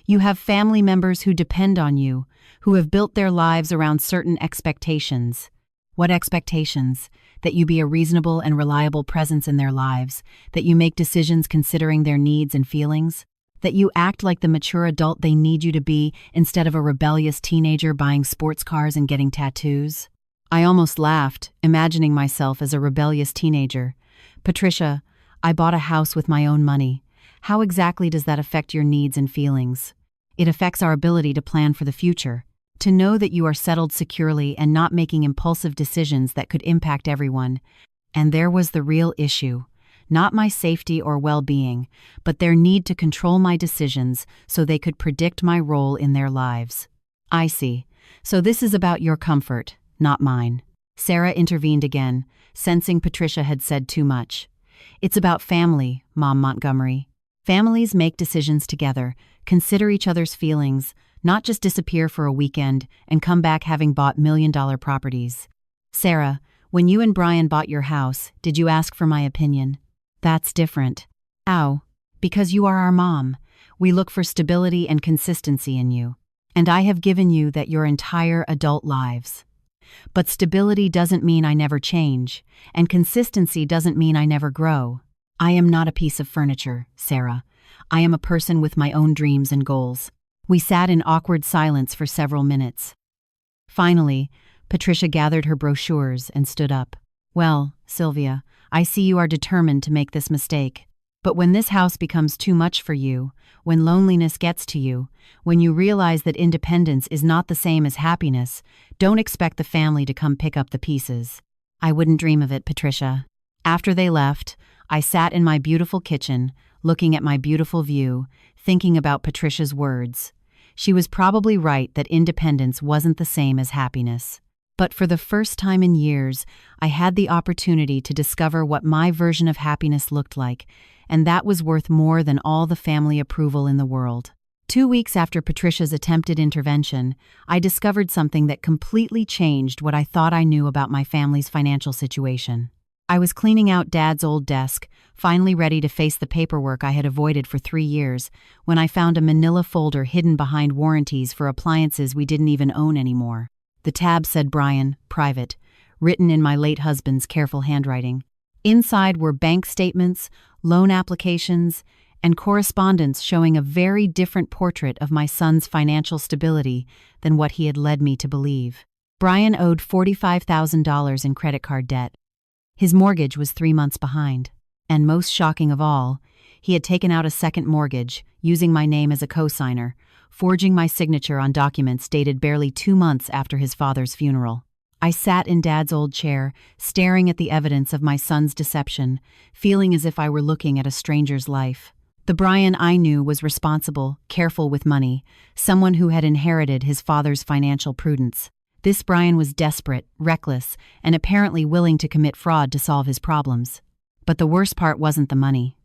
You have family members who depend on you, who have built their lives around certain expectations. What expectations? That you be a reasonable and reliable presence in their lives, that you make decisions considering their needs and feelings, that you act like the mature adult they need you to be instead of a rebellious teenager buying sports cars and getting tattoos. I almost laughed, imagining myself as a rebellious teenager. Patricia, I bought a house with my own money. How exactly does that affect your needs and feelings? It affects our ability to plan for the future. To know that you are settled securely and not making impulsive decisions that could impact everyone. And there was the real issue. Not my safety or well-being, but their need to control my decisions so they could predict my role in their lives. I see. So this is about your comfort, not mine. Sarah intervened again, sensing Patricia had said too much. It's about family, Mom Montgomery. Families make decisions together, consider each other's feelings, not just disappear for a weekend and come back having bought million-dollar properties. Sarah, when you and Brian bought your house, did you ask for my opinion? That's different. Ow. Because you are our mom. We look for stability and consistency in you. And I have given you that your entire adult lives. But stability doesn't mean I never change, and consistency doesn't mean I never grow. I am not a piece of furniture, Sarah. I am a person with my own dreams and goals. We sat in awkward silence for several minutes. Finally, Patricia gathered her brochures and stood up. Well, Sylvia, I see you are determined to make this mistake. But when this house becomes too much for you, when loneliness gets to you, when you realize that independence is not the same as happiness, don't expect the family to come pick up the pieces. I wouldn't dream of it, Patricia. After they left, I sat in my beautiful kitchen, looking at my beautiful view, thinking about Patricia's words. She was probably right that independence wasn't the same as happiness. But for the first time in years, I had the opportunity to discover what my version of happiness looked like, and that was worth more than all the family approval in the world. 2 weeks after Patricia's attempted intervention, I discovered something that completely changed what I thought I knew about my family's financial situation. I was cleaning out Dad's old desk, finally ready to face the paperwork I had avoided for 3 years, when I found a manila folder hidden behind warranties for appliances we didn't even own anymore. The tab said Brian, private, written in my late husband's careful handwriting. Inside were bank statements, loan applications, and correspondence showing a very different portrait of my son's financial stability than what he had led me to believe. Brian owed $45,000 in credit card debt. His mortgage was 3 months behind. And most shocking of all, he had taken out a second mortgage, using my name as a co-signer, forging my signature on documents dated barely 2 months after his father's funeral. I sat in Dad's old chair, staring at the evidence of my son's deception, feeling as if I were looking at a stranger's life. The Brian I knew was responsible, careful with money, someone who had inherited his father's financial prudence. This Brian was desperate, reckless, and apparently willing to commit fraud to solve his problems. But the worst part wasn't the money.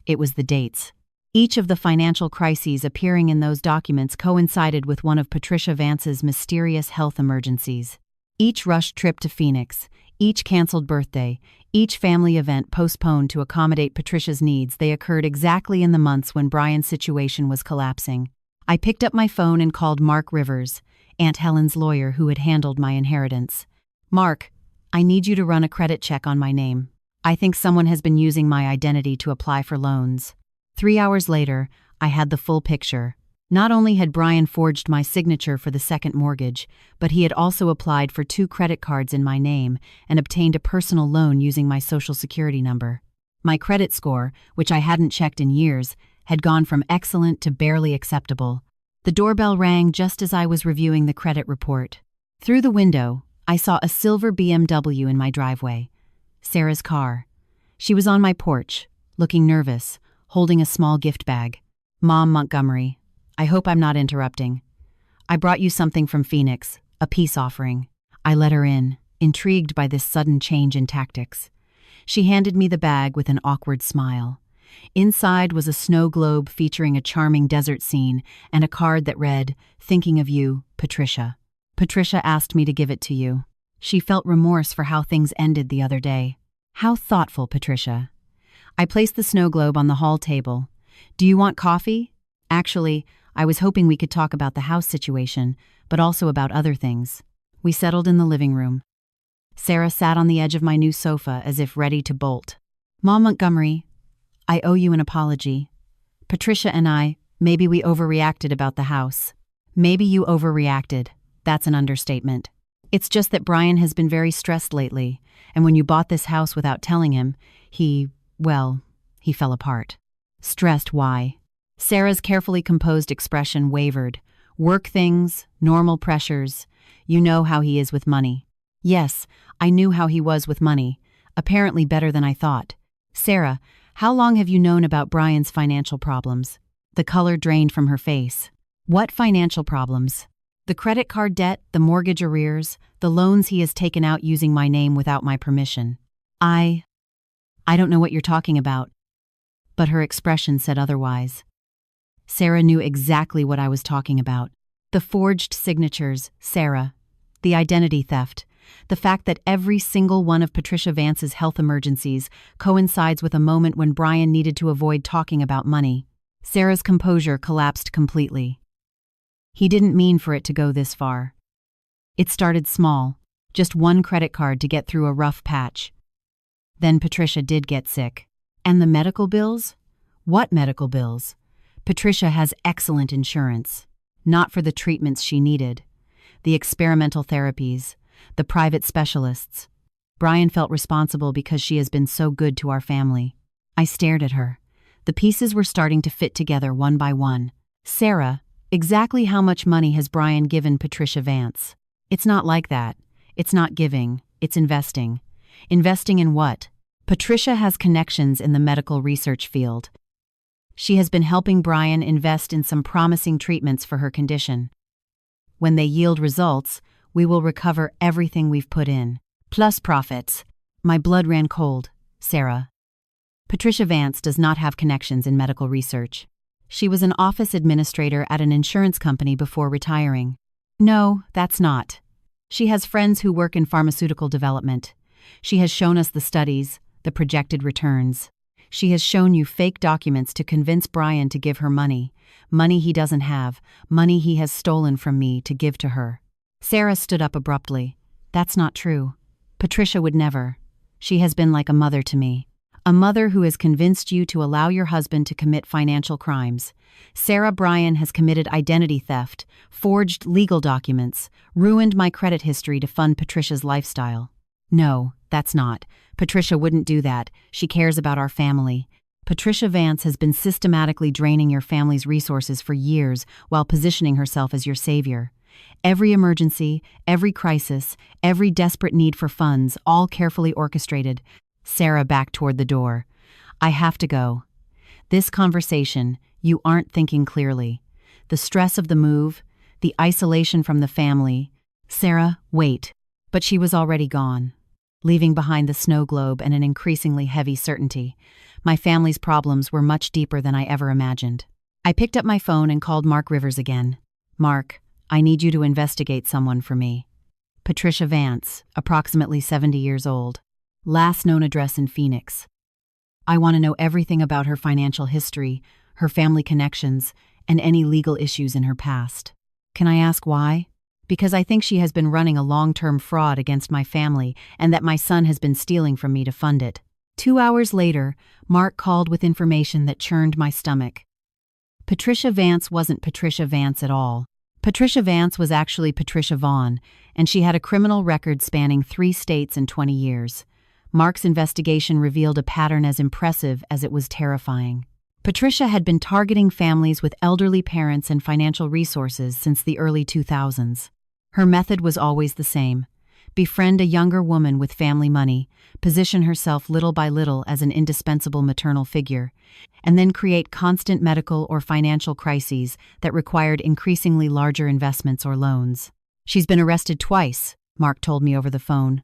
It was the dates. Each of the financial crises appearing in those documents coincided with one of Patricia Vance's mysterious health emergencies. Each rushed trip to Phoenix, each canceled birthday, each family event postponed to accommodate Patricia's needs, they occurred exactly in the months when Brian's situation was collapsing. I picked up my phone and called Mark Rivers, Aunt Helen's lawyer who had handled my inheritance. "Mark, I need you to run a credit check on my name. I think someone has been using my identity to apply for loans." 3 hours later, I had the full picture. Not only had Brian forged my signature for the second mortgage, but he had also applied for 2 credit cards in my name and obtained a personal loan using my Social Security number. My credit score, which I hadn't checked in years, had gone from excellent to barely acceptable. The doorbell rang just as I was reviewing the credit report. Through the window, I saw a silver BMW in my driveway. Sarah's car. She was on my porch, looking nervous, holding a small gift bag. "Mom Montgomery, I hope I'm not interrupting. I brought you something from Phoenix, a peace offering." I let her in, intrigued by this sudden change in tactics. She handed me the bag with an awkward smile. Inside was a snow globe featuring a charming desert scene and a card that read, "Thinking of you, Patricia. Patricia asked me to give it to you." She felt remorse for how things ended the other day. "How thoughtful, Patricia." I placed the snow globe on the hall table. "Do you want coffee?" "Actually, I was hoping we could talk about the house situation, but also about other things." We settled in the living room. Sarah sat on the edge of my new sofa as if ready to bolt. "Mom Montgomery, I owe you an apology. Patricia and I, maybe we overreacted about the house." "Maybe you overreacted. That's an understatement. It's just that Brian has been very stressed lately, and when you bought this house without telling him, he fell apart." "Stressed, why?" Sarah's carefully composed expression wavered. "Work things, normal pressures. You know how he is with money." Yes, I knew how he was with money, apparently better than I thought. "Sarah, how long have you known about Brian's financial problems?" The color drained from her face. "What financial problems?" "The credit card debt, the mortgage arrears, the loans he has taken out using my name without my permission." I don't know what you're talking about." But her expression said otherwise. Sarah knew exactly what I was talking about. The forged signatures, Sarah. The identity theft. The fact that every single one of Patricia Vance's health emergencies coincides with a moment when Brian needed to avoid talking about money. Sarah's composure collapsed completely. "He didn't mean for it to go this far. It started small, just one credit card to get through a rough patch. Then Patricia did get sick. And the medical bills? What medical bills? Patricia has excellent insurance. Not for the treatments she needed. The experimental therapies, the private specialists. Brian felt responsible because she has been so good to our family." I stared at her. The pieces were starting to fit together one by one. "Sarah, exactly how much money has Brian given Patricia Vance?" "It's not like that. It's not giving, it's investing." "Investing in what?" "Patricia has connections in the medical research field. She has been helping Brian invest in some promising treatments for her condition. When they yield results, we will recover everything we've put in, plus profits." My blood ran cold. "Sarah, Patricia Vance does not have connections in medical research. She was an office administrator at an insurance company before retiring." "No, that's not. She has friends who work in pharmaceutical development. She has shown us the studies, the projected returns. She has shown you fake documents to convince Brian to give her money. Money he doesn't have, money he has stolen from me to give to her." Sarah stood up abruptly. "That's not true. Patricia would never. She has been like a mother to me. A mother who has convinced you to allow your husband to commit financial crimes. Sarah, Brian has committed identity theft, forged legal documents, ruined my credit history to fund Patricia's lifestyle." "No, that's not. Patricia wouldn't do that. She cares about our family. Patricia Vance has been systematically draining your family's resources for years while positioning herself as your savior. Every emergency, every crisis, every desperate need for funds, all carefully orchestrated." Sarah backed toward the door. "I have to go. This conversation, you aren't thinking clearly. The stress of the move, the isolation from the family, Sarah, wait. But she was already gone, leaving behind the snow globe and an increasingly heavy certainty. My family's problems were much deeper than I ever imagined. I picked up my phone and called Mark Rivers again. Mark, I need you to investigate someone for me. Patricia Vance, approximately 70 years old. Last known address in Phoenix. I want to know everything about her financial history, her family connections, and any legal issues in her past. Can I ask why? Because I think she has been running a long-term fraud against my family and that my son has been stealing from me to fund it. 2 hours later, Mark called with information that churned my stomach. Patricia Vance wasn't Patricia Vance at all. Patricia Vance was actually Patricia Vaughn, and she had a criminal record spanning 3 states and 20 years. Mark's investigation revealed a pattern as impressive as it was terrifying. Patricia had been targeting families with elderly parents and financial resources since the early 2000s. Her method was always the same: befriend a younger woman with family money, position herself little by little as an indispensable maternal figure, and then create constant medical or financial crises that required increasingly larger investments or loans. She's been arrested twice, Mark told me over the phone.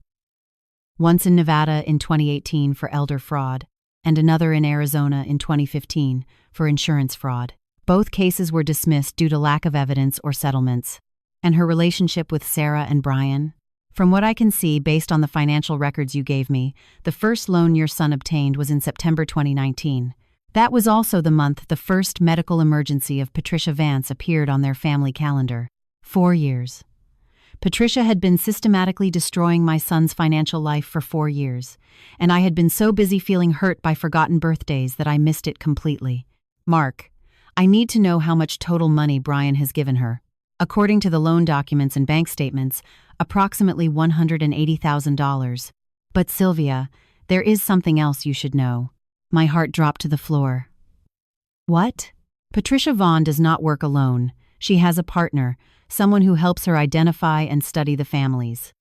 Once in Nevada in 2018 for elder fraud, and another in Arizona in 2015 for insurance fraud. Both cases were dismissed due to lack of evidence or settlements. And her relationship with Sarah and Brian? From what I can see based on the financial records you gave me, the first loan your son obtained was in September 2019. That was also the month the first medical emergency of Patricia Vance appeared on their family calendar. 4 years. Patricia had been systematically destroying my son's financial life for 4 years, and I had been so busy feeling hurt by forgotten birthdays that I missed it completely. Mark, I need to know how much total money Brian has given her. According to the loan documents and bank statements, approximately $180,000. But Sylvia, there is something else you should know. My heart dropped to the floor. What? Patricia Vaughn does not work alone. She has a partner, someone who helps her identify and study the families.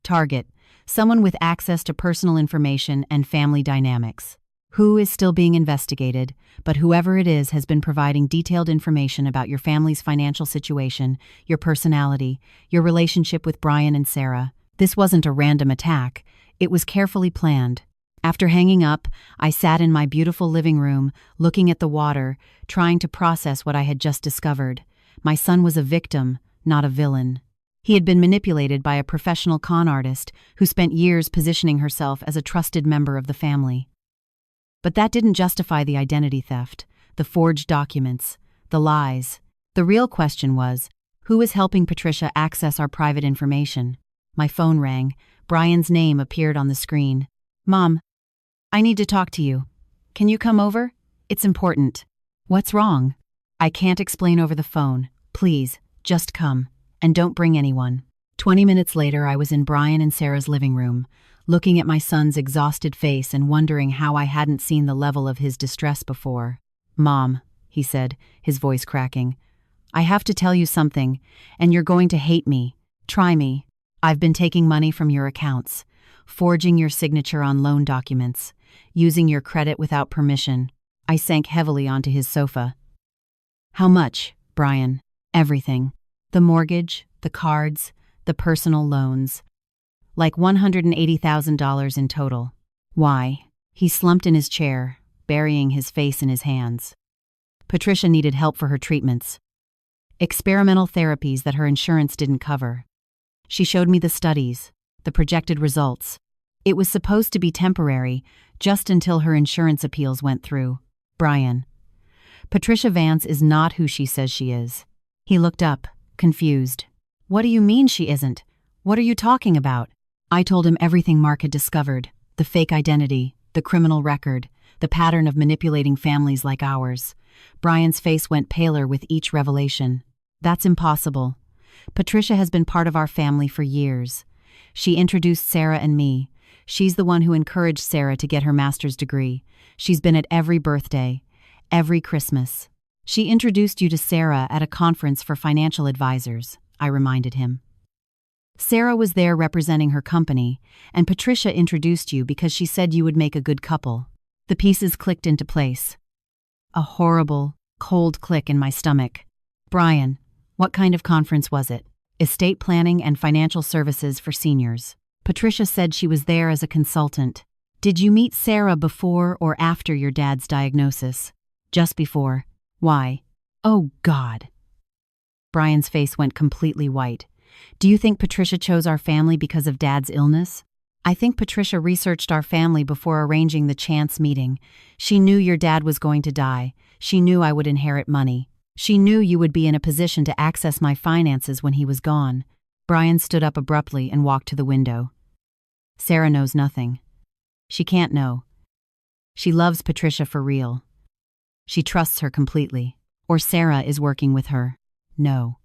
Target: someone with access to personal information and family dynamics. Who is still being investigated, but whoever it is has been providing detailed information about your family's financial situation, your personality, your relationship with Brian and Sarah. This wasn't a random attack. It was carefully planned. After hanging up, I sat in my beautiful living room, looking at the water, trying to process what I had just discovered. My son was a victim, not a villain. He had been manipulated by a professional con artist who spent years positioning herself as a trusted member of the family. But that didn't justify the identity theft, the forged documents, the lies. The real question was, who is helping Patricia access our private information? My phone rang. Brian's name appeared on the screen. Mom, I need to talk to you. Can you come over? It's important. What's wrong? I can't explain over the phone. Please, just come. And don't bring anyone. 20 minutes later, I was in Brian and Sarah's living room, looking at my son's exhausted face and wondering how I hadn't seen the level of his distress before. Mom, he said, his voice cracking, I have to tell you something, and you're going to hate me. Try me. I've been taking money from your accounts, forging your signature on loan documents, using your credit without permission. I sank heavily onto his sofa. How much, Brian? Everything. The mortgage, the cards, the personal loans. Like $180,000 in total. Why? He slumped in his chair, burying his face in his hands. Patricia needed help for her treatments. Experimental therapies that her insurance didn't cover. She showed me the studies, the projected results. It was supposed to be temporary, just until her insurance appeals went through. Brian. Patricia Vance is not who she says she is. He looked up, confused. What do you mean she isn't? What are you talking about? I told him everything Mark had discovered, the fake identity, the criminal record, the pattern of manipulating families like ours. Brian's face went paler with each revelation. That's impossible. Patricia has been part of our family for years. She introduced Sarah and me. She's the one who encouraged Sarah to get her master's degree. She's been at every birthday, every Christmas. She introduced you to Sarah at a conference for financial advisors, I reminded him. Sarah was there representing her company, and Patricia introduced you because she said you would make a good couple. The pieces clicked into place. A horrible, cold click in my stomach. Brian, what kind of conference was it? estate planning and financial services for seniors. Patricia said she was there as a consultant. Did you meet Sarah before or after your dad's diagnosis? Just before. Why? Oh, God. Brian's face went completely white. Do you think Patricia chose our family because of Dad's illness? I think Patricia researched our family before arranging the chance meeting. She knew your dad was going to die. She knew I would inherit money. She knew you would be in a position to access my finances when he was gone. Brian stood up abruptly and walked to the window. Sarah knows nothing. She can't know. She loves Patricia for real. She trusts her completely. Or Sarah is working with her. No.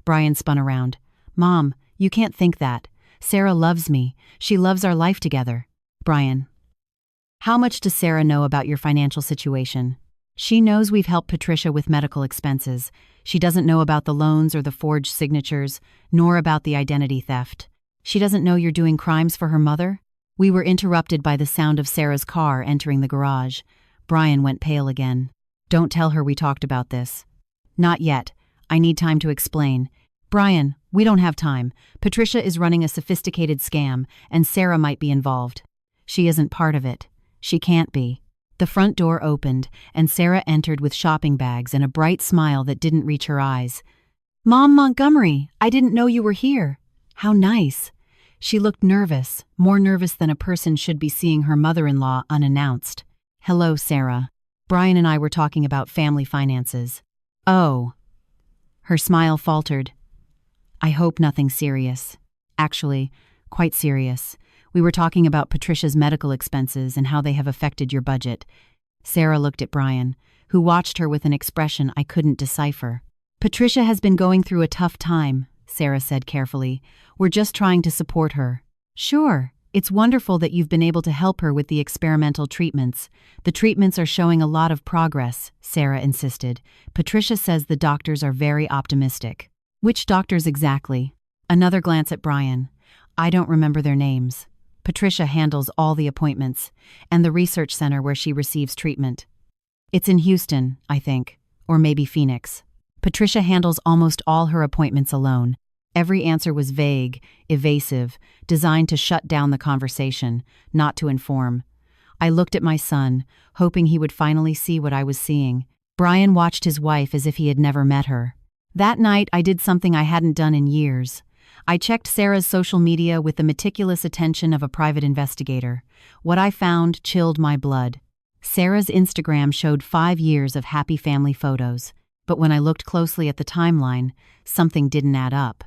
Brian spun around. Mom, you can't think that. Sarah loves me. She loves our life together. Brian. How much does Sarah know about your financial situation? She knows we've helped Patricia with medical expenses. She doesn't know about the loans or the forged signatures, nor about the identity theft. She doesn't know you're doing crimes for her mother? We were interrupted by the sound of Sarah's car entering the garage. Brian went pale again. Don't tell her we talked about this. Not yet. I need time to explain. Brian, we don't have time. Patricia is running a sophisticated scam, and Sarah might be involved. She isn't part of it. She can't be. The front door opened, and Sarah entered with shopping bags and a bright smile that didn't reach her eyes. Mom Montgomery, I didn't know you were here. How nice. She looked nervous, more nervous than a person should be seeing her mother-in-law unannounced. Hello, Sarah. Brian and I were talking about family finances. Oh. Her smile faltered. I hope nothing serious. Actually, quite serious. We were talking about Patricia's medical expenses and how they have affected your budget. Sarah looked at Brian, who watched her with an expression I couldn't decipher. Patricia has been going through a tough time, Sarah said carefully. We're just trying to support her. Sure, it's wonderful that you've been able to help her with the experimental treatments. The treatments are showing a lot of progress, Sarah insisted. Patricia says the doctors are very optimistic. Which doctors exactly? Another glance at Brian. I don't remember their names. Patricia handles all the appointments, and the research center where she receives treatment. It's in Houston, I think, or maybe Phoenix. Patricia handles almost all her appointments alone. Every answer was vague, evasive, designed to shut down the conversation, not to inform. I looked at my son, hoping he would finally see what I was seeing. Brian watched his wife as if he had never met her. That night, I did something I hadn't done in years. I checked Sarah's social media with the meticulous attention of a private investigator. What I found chilled my blood. Sarah's Instagram showed 5 years of happy family photos, but when I looked closely at the timeline, something didn't add up.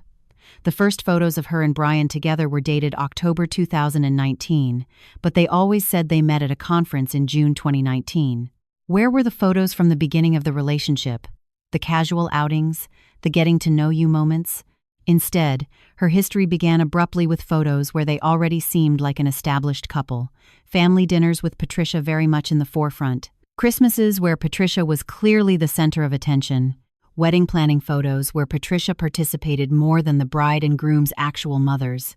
The first photos of her and Brian together were dated October 2019, but they always said they met at a conference in June 2019. Where were the photos from the beginning of the relationship? The casual outings, the getting-to-know-you moments? Instead, her history began abruptly with photos where they already seemed like an established couple. Family dinners with Patricia very much in the forefront. Christmases where Patricia was clearly the center of attention. Wedding planning photos where Patricia participated more than the bride and groom's actual mothers.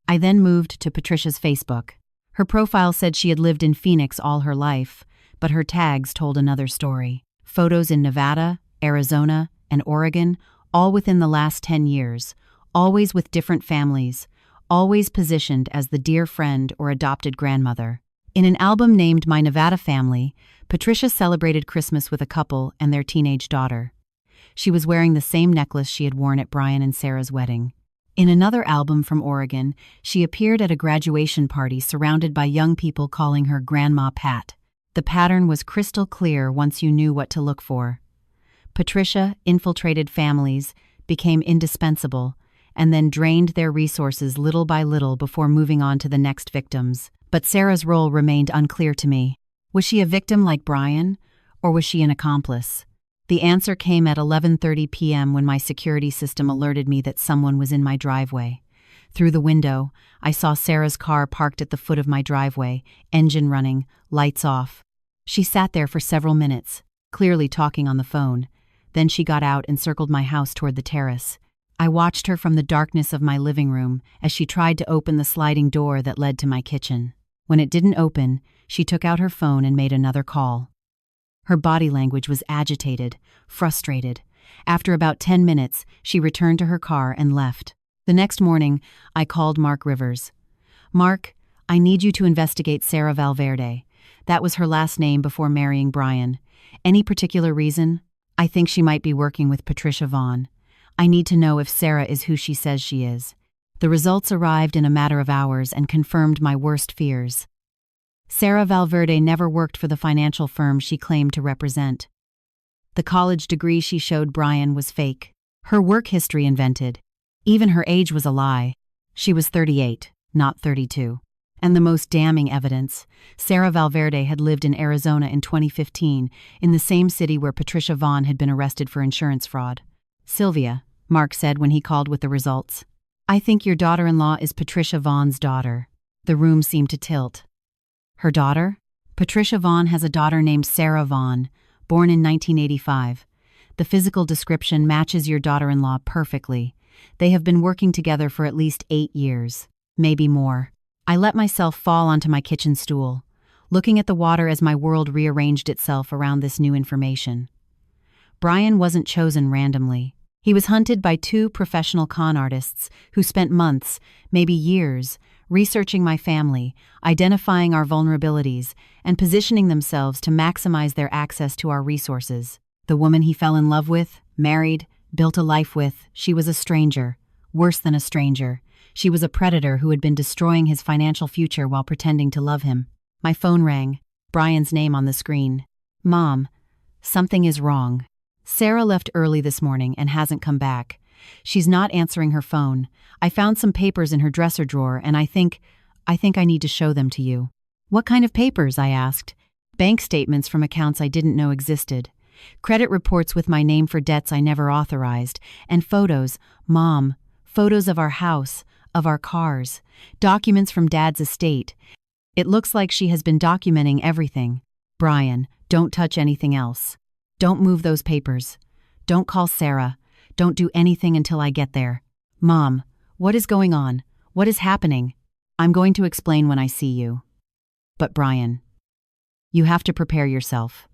I then moved to Patricia's Facebook. Her profile said she had lived in Phoenix all her life, but her tags told another story. Photos in Nevada, Arizona, and Oregon, all within the last 10 years, always with different families, always positioned as the dear friend or adopted grandmother. In an album named My Nevada Family, Patricia celebrated Christmas with a couple and their teenage daughter. She was wearing the same necklace she had worn at Brian and Sarah's wedding. In another album from Oregon, she appeared at a graduation party surrounded by young people calling her Grandma Pat. The pattern was crystal clear once you knew what to look for. Patricia infiltrated families, became indispensable, and then drained their resources little by little before moving on to the next victims. But Sarah's role remained unclear to me. Was she a victim like Brian, or was she an accomplice? The answer came at 11:30 p.m. when my security system alerted me that someone was in my driveway. Through the window, I saw Sarah's car parked at the foot of my driveway, engine running, lights off. She sat there for several minutes, clearly talking on the phone. Then she got out and circled my house toward the terrace. I watched her from the darkness of my living room as she tried to open the sliding door that led to my kitchen. When it didn't open, she took out her phone and made another call. Her body language was agitated, frustrated, After about 10 minutes, she returned to her car and left. The next morning, I called Mark Rivers. "Mark, I need you to investigate Sarah Valverde. That was her last name before marrying Brian. Any particular reason? I think she might be working with Patricia Vaughn. I need to know if Sarah is who she says she is." The results arrived in a matter of hours and confirmed my worst fears. Sarah Valverde never worked for the financial firm she claimed to represent. The college degree she showed Brian was fake. Her work history invented. Even her age was a lie. She was 38, not 32. And the most damning evidence, Sarah Valverde had lived in Arizona in 2015, in the same city where Patricia Vaughn had been arrested for insurance fraud. "Sylvia," Mark said when he called with the results, "I think your daughter-in-law is Patricia Vaughn's daughter." The room seemed to tilt. Her daughter? Patricia Vaughn has a daughter named Sarah Vaughn, born in 1985. The physical description matches your daughter-in-law perfectly. They have been working together for at least 8 years, maybe more. I let myself fall onto my kitchen stool, looking at the water as my world rearranged itself around this new information. Brian wasn't chosen randomly. He was hunted by 2 professional con artists who spent months, maybe years, researching my family, identifying our vulnerabilities, and positioning themselves to maximize their access to our resources. The woman he fell in love with, married, built a life with, she was a stranger. Worse than a stranger. She was a predator who had been destroying his financial future while pretending to love him. My phone rang, Brian's name on the screen. "Mom, something is wrong. Sarah left early this morning and hasn't come back. She's not answering her phone. I found some papers in her dresser drawer and I think I need to show them to you." "What kind of papers?" I asked. "Bank statements from accounts I didn't know existed. Credit reports with my name for debts I never authorized. And photos, Mom. Photos of our house, of our cars. Documents from Dad's estate. It looks like she has been documenting everything." "Brian, don't touch anything else. Don't move those papers. Don't call Sarah. Don't do anything until I get there." "Mom, what is going on? What is happening?" "I'm going to explain when I see you." "But Brian, you have to prepare yourself.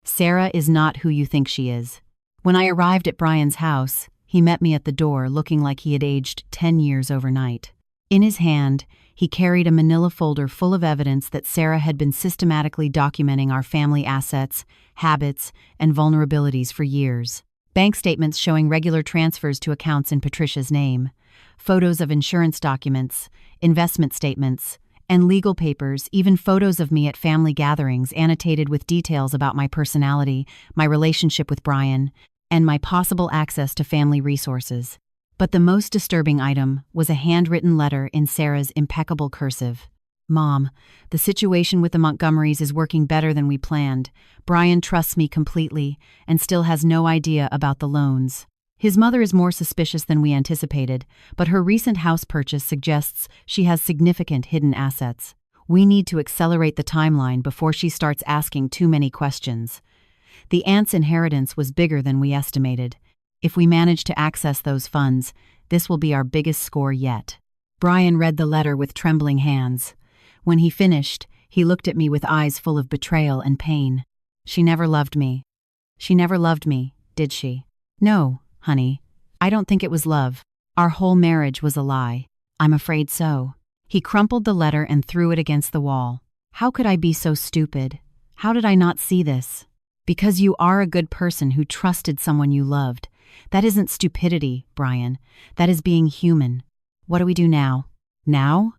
Sarah is not who you think she is." When I arrived at Brian's house, he met me at the door looking like he had aged 10 years overnight. In his hand, he carried a manila folder full of evidence that Sarah had been systematically documenting our family assets, habits, and vulnerabilities for years. Bank statements showing regular transfers to accounts in Patricia's name, photos of insurance documents, investment statements, and legal papers, even photos of me at family gatherings annotated with details about my personality, my relationship with Brian, and my possible access to family resources. But the most disturbing item was a handwritten letter in Sarah's impeccable cursive. "Mom, the situation with the Montgomerys is working better than we planned. Brian trusts me completely and still has no idea about the loans. His mother is more suspicious than we anticipated, but her recent house purchase suggests she has significant hidden assets. We need to accelerate the timeline before she starts asking too many questions. The aunt's inheritance was bigger than we estimated. If we manage to access those funds, this will be our biggest score yet." Brian read the letter with trembling hands. When he finished, he looked at me with eyes full of betrayal and pain. "She never loved me. She never loved me, did she?" "No, honey. I don't think it was love. Our whole marriage was a lie. I'm afraid so." He crumpled the letter and threw it against the wall. "How could I be so stupid? How did I not see this? Because you are a good person who trusted someone you loved. That isn't stupidity, Brian. That is being human. What do we do now?" "Now?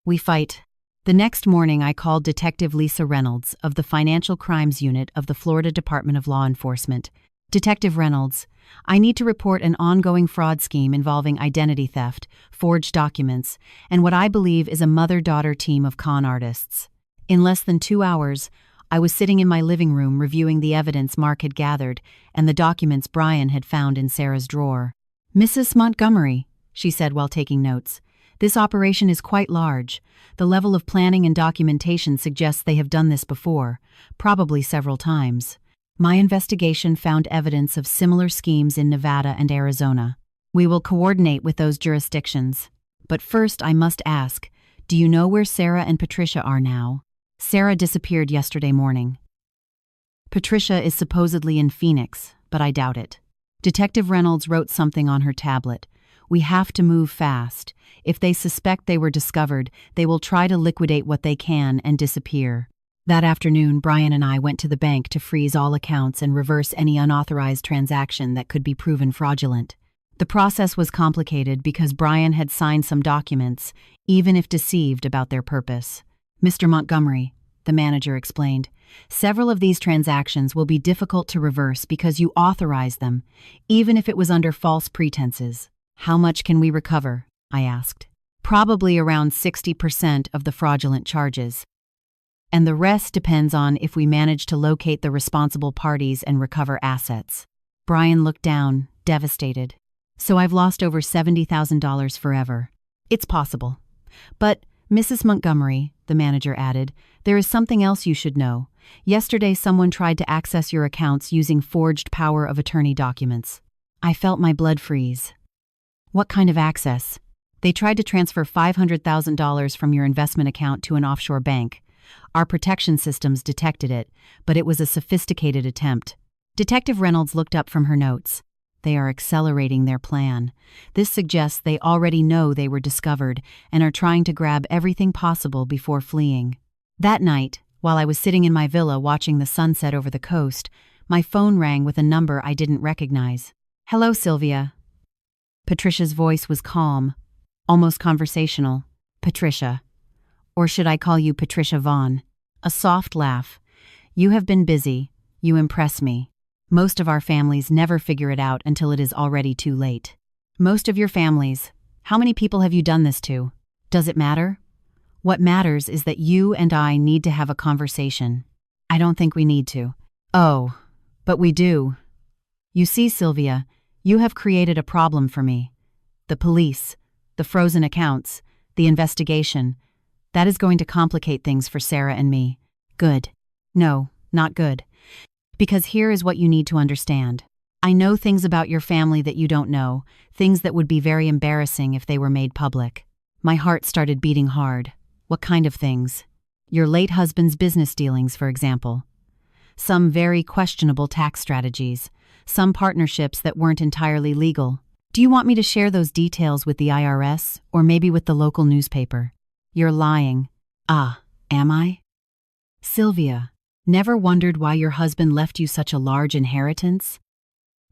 We fight." The next morning, I called Detective Lisa Reynolds of the Financial Crimes Unit of the Florida Department of Law Enforcement. "Detective Reynolds, I need to report an ongoing fraud scheme involving identity theft, forged documents, and what I believe is a mother-daughter team of con artists." In less than 2 hours, I was sitting in my living room reviewing the evidence Mark had gathered and the documents Brian had found in Sarah's drawer. "Mrs. Montgomery," she said while taking notes, "this operation is quite large. The level of planning and documentation suggests they have done this before, probably several times. My investigation found evidence of similar schemes in Nevada and Arizona. We will coordinate with those jurisdictions. But first I must ask, do you know where Sarah and Patricia are now?" "Sarah disappeared yesterday morning. Patricia is supposedly in Phoenix, but I doubt it. Detective Reynolds wrote something on her tablet. We have to move fast. If they suspect they were discovered, they will try to liquidate what they can and disappear. That afternoon, Brian and I went to the bank to freeze all accounts and reverse any unauthorized transaction that could be proven fraudulent. The process was complicated because Brian had signed some documents, even if deceived about their purpose. Mr. Montgomery, the manager explained, several of these transactions will be difficult to reverse because you authorized them, even if it was under false pretenses. How much can we recover? I asked. Probably around 60% of the fraudulent charges. And the rest depends on if we manage to locate the responsible parties and recover assets. Brian looked down, devastated. So I've lost over $70,000 forever. It's possible. But, Mrs. Montgomery, the manager added, there is something else you should know. Yesterday someone tried to access your accounts using forged power of attorney documents. I felt my blood freeze. What kind of access? They tried to transfer $500,000 from your investment account to an offshore bank. Our protection systems detected it, but it was a sophisticated attempt. Detective Reynolds looked up from her notes. They are accelerating their plan. This suggests they already know they were discovered and are trying to grab everything possible before fleeing. That night, while I was sitting in my villa watching the sunset over the coast, my phone rang with a number I didn't recognize. Hello, Sylvia. Patricia's voice was calm, almost conversational. Patricia. Or should I call you Patricia Vaughn? A soft laugh. You have been busy. You impress me. Most of our families never figure it out until it is already too late. Most of your families. How many people have you done this to? Does it matter? What matters is that you and I need to have a conversation. I don't think we need to. Oh, but we do. You see, Sylvia, you have created a problem for me. The police, the frozen accounts, the investigation. That is going to complicate things for Sarah and me. Good. No, not good. Because here is what you need to understand. I know things about your family that you don't know, things that would be very embarrassing if they were made public. My heart started beating hard. What kind of things? Your late husband's business dealings, for example. Some very questionable tax strategies. Some partnerships that weren't entirely legal. Do you want me to share those details with the IRS or maybe with the local newspaper? You're lying. Ah, am I? Sylvia. Never wondered why your husband left you such a large inheritance?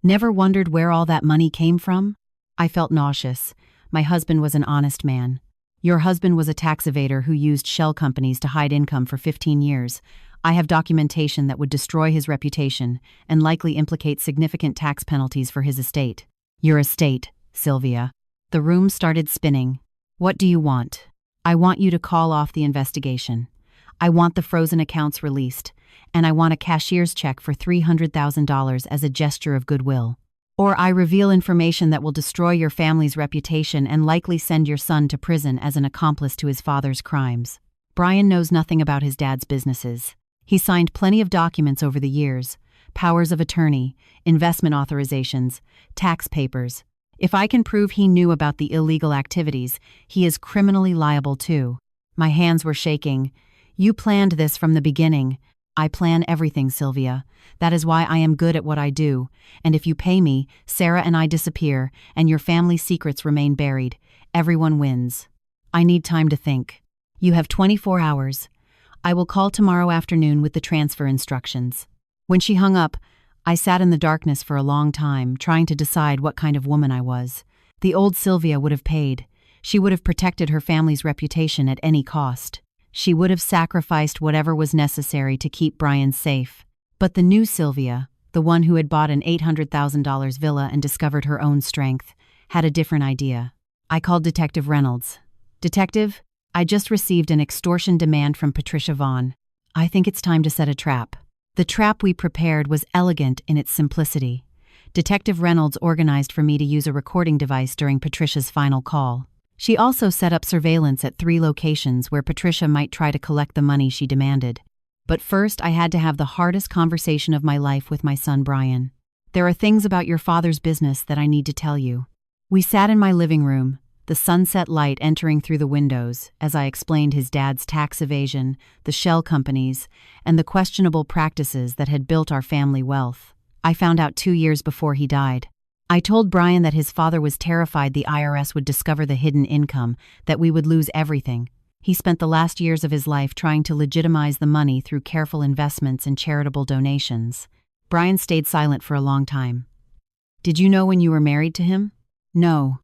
Never wondered where all that money came from? I felt nauseous. My husband was an honest man. Your husband was a tax evader who used shell companies to hide income for 15 years. I have documentation that would destroy his reputation and likely implicate significant tax penalties for his estate. Your estate, Sylvia. The room started spinning. What do you want? I want you to call off the investigation. I want the frozen accounts released, and I want a cashier's check for $300,000 as a gesture of goodwill. Or I reveal information that will destroy your family's reputation and likely send your son to prison as an accomplice to his father's crimes. Brian knows nothing about his dad's businesses. He signed plenty of documents over the years, powers of attorney, investment authorizations, tax papers. If I can prove he knew about the illegal activities, he is criminally liable too. My hands were shaking. You planned this from the beginning. I plan everything, Sylvia. That is why I am good at what I do. And if you pay me, Sarah and I disappear, and your family's secrets remain buried. Everyone wins. I need time to think. You have 24 hours. I will call tomorrow afternoon with the transfer instructions. When she hung up, I sat in the darkness for a long time, trying to decide what kind of woman I was. The old Sylvia would have paid. She would have protected her family's reputation at any cost. She would have sacrificed whatever was necessary to keep Brian safe. But the new Sylvia, the one who had bought an $800,000 villa and discovered her own strength, had a different idea. I called Detective Reynolds. Detective, I just received an extortion demand from Patricia Vaughn. I think it's time to set a trap. The trap we prepared was elegant in its simplicity. Detective Reynolds organized for me to use a recording device during Patricia's final call. She also set up surveillance at 3 locations where Patricia might try to collect the money she demanded. But first, I had to have the hardest conversation of my life with my son Brian. There are things about your father's business that I need to tell you. We sat in my living room, the sunset light entering through the windows, as I explained his dad's tax evasion, the shell companies, and the questionable practices that had built our family wealth. I found out 2 years before he died. I told Brian that his father was terrified the IRS would discover the hidden income, that we would lose everything. He spent the last years of his life trying to legitimize the money through careful investments and charitable donations. Brian stayed silent for a long time. Did you know when you were married to him? No.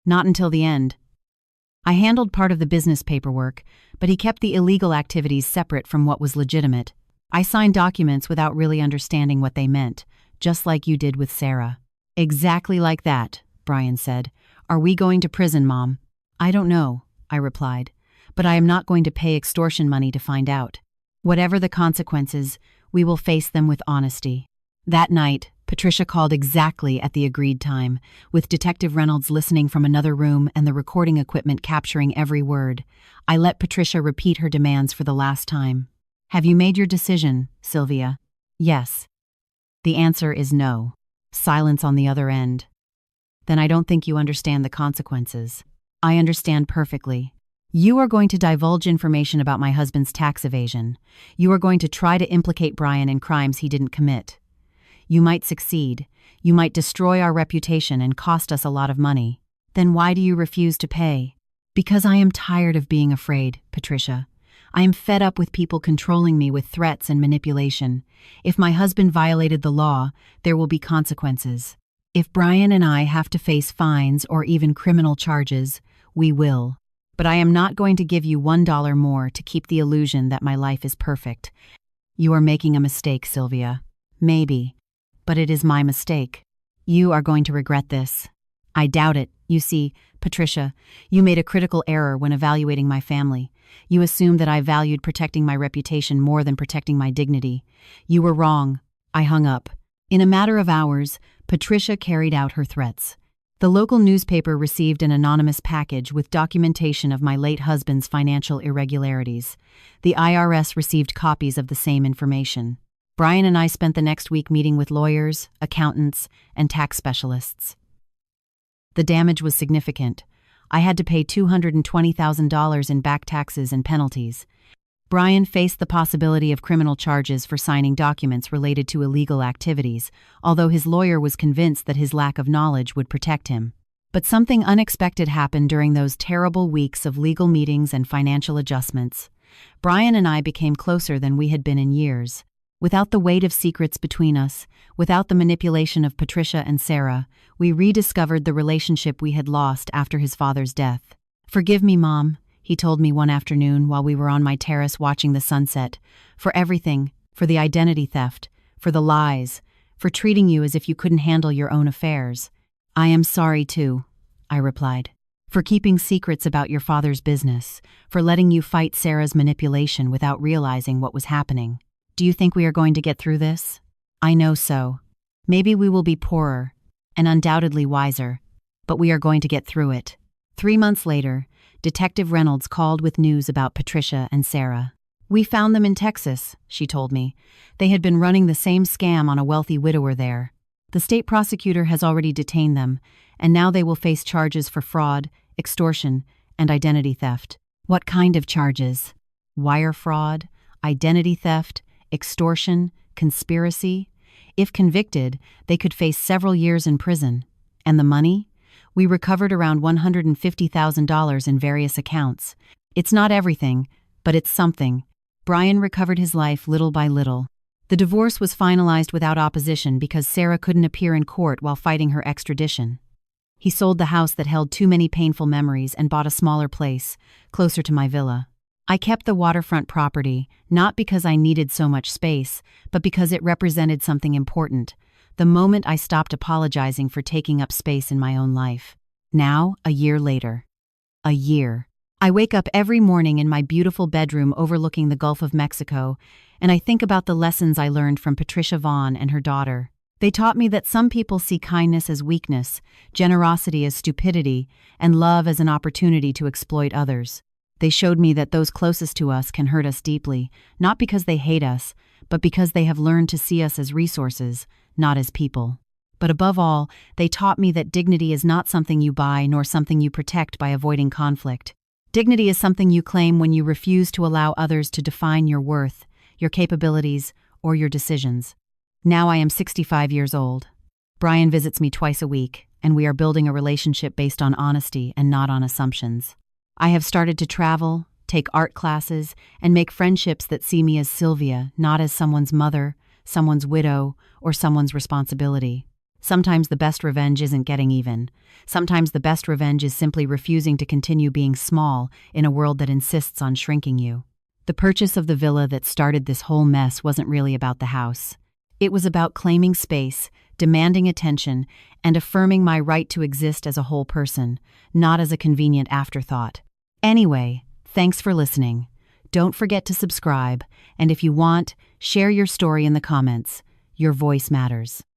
Not until the end. I handled part of the business paperwork, but he kept the illegal activities separate from what was legitimate. I signed documents without really understanding what they meant, just like you did with Sarah. Exactly like that, Brian said. Are we going to prison, Mom? I don't know, I replied, but I am not going to pay extortion money to find out. Whatever the consequences, we will face them with honesty. That night, Patricia called exactly at the agreed time, with Detective Reynolds listening from another room and the recording equipment capturing every word. I let Patricia repeat her demands for the last time. Have you made your decision, Sylvia? Yes. The answer is no. Silence on the other end. Then I don't think you understand the consequences. I understand perfectly. You are going to divulge information about my husband's tax evasion. You are going to try to implicate Brian in crimes he didn't commit. You might succeed. You might destroy our reputation and cost us a lot of money. Then why do you refuse to pay? Because I am tired of being afraid, Patricia. I am fed up with people controlling me with threats and manipulation. If my husband violated the law, there will be consequences. If Brian and I have to face fines or even criminal charges, we will. But I am not going to give you $1 more to keep the illusion that my life is perfect. You are making a mistake, Sylvia. Maybe. But it is my mistake. You are going to regret this. I doubt it. You see, Patricia, you made a critical error when evaluating my family. You assumed that I valued protecting my reputation more than protecting my dignity. You were wrong. I hung up. In a matter of hours, Patricia carried out her threats. The local newspaper received an anonymous package with documentation of my late husband's financial irregularities. The IRS received copies of the same information. Brian and I spent the next week meeting with lawyers, accountants, and tax specialists. The damage was significant. I had to pay $220,000 in back taxes and penalties. Brian faced the possibility of criminal charges for signing documents related to illegal activities, although his lawyer was convinced that his lack of knowledge would protect him. But something unexpected happened during those terrible weeks of legal meetings and financial adjustments. Brian and I became closer than we had been in years. Without the weight of secrets between us, without the manipulation of Patricia and Sarah, we rediscovered the relationship we had lost after his father's death. "Forgive me, Mom," he told me one afternoon while we were on my terrace watching the sunset, "for everything, for the identity theft, for the lies, for treating you as if you couldn't handle your own affairs." "I am sorry too," I replied, "for keeping secrets about your father's business, for letting you fight Sarah's manipulation without realizing what was happening. Do you think we are going to get through this? I know so. Maybe we will be poorer, and undoubtedly wiser, but we are going to get through it." 3 months later, Detective Reynolds called with news about Patricia and Sarah. "We found them in Texas," she told me. "They had been running the same scam on a wealthy widower there. The state prosecutor has already detained them, and now they will face charges for fraud, extortion, and identity theft." "What kind of charges?" "Wire fraud, identity theft, extortion, conspiracy. If convicted, they could face several years in prison. And the money? We recovered around $150,000 in various accounts. It's not everything, but it's something. Brian recovered his life little by little. The divorce was finalized without opposition because Sarah couldn't appear in court while fighting her extradition. He sold the house that held too many painful memories and bought a smaller place, closer to my villa. I kept the waterfront property, not because I needed so much space, but because it represented something important. The moment I stopped apologizing for taking up space in my own life. Now, a year later. A year. I wake up every morning in my beautiful bedroom overlooking the Gulf of Mexico, and I think about the lessons I learned from Patricia Vaughn and her daughter. They taught me that some people see kindness as weakness, generosity as stupidity, and love as an opportunity to exploit others. They showed me that those closest to us can hurt us deeply, not because they hate us, but because they have learned to see us as resources, not as people. But above all, they taught me that dignity is not something you buy nor something you protect by avoiding conflict. Dignity is something you claim when you refuse to allow others to define your worth, your capabilities, or your decisions. Now I am 65 years old. Brian visits me twice a week, and we are building a relationship based on honesty and not on assumptions. I have started to travel, take art classes, and make friendships that see me as Sylvia, not as someone's mother, someone's widow, or someone's responsibility. Sometimes the best revenge isn't getting even. Sometimes the best revenge is simply refusing to continue being small in a world that insists on shrinking you. The purchase of the villa that started this whole mess wasn't really about the house. It was about claiming space, demanding attention, and affirming my right to exist as a whole person, not as a convenient afterthought. Anyway, thanks for listening. Don't forget to subscribe, and if you want, share your story in the comments. Your voice matters.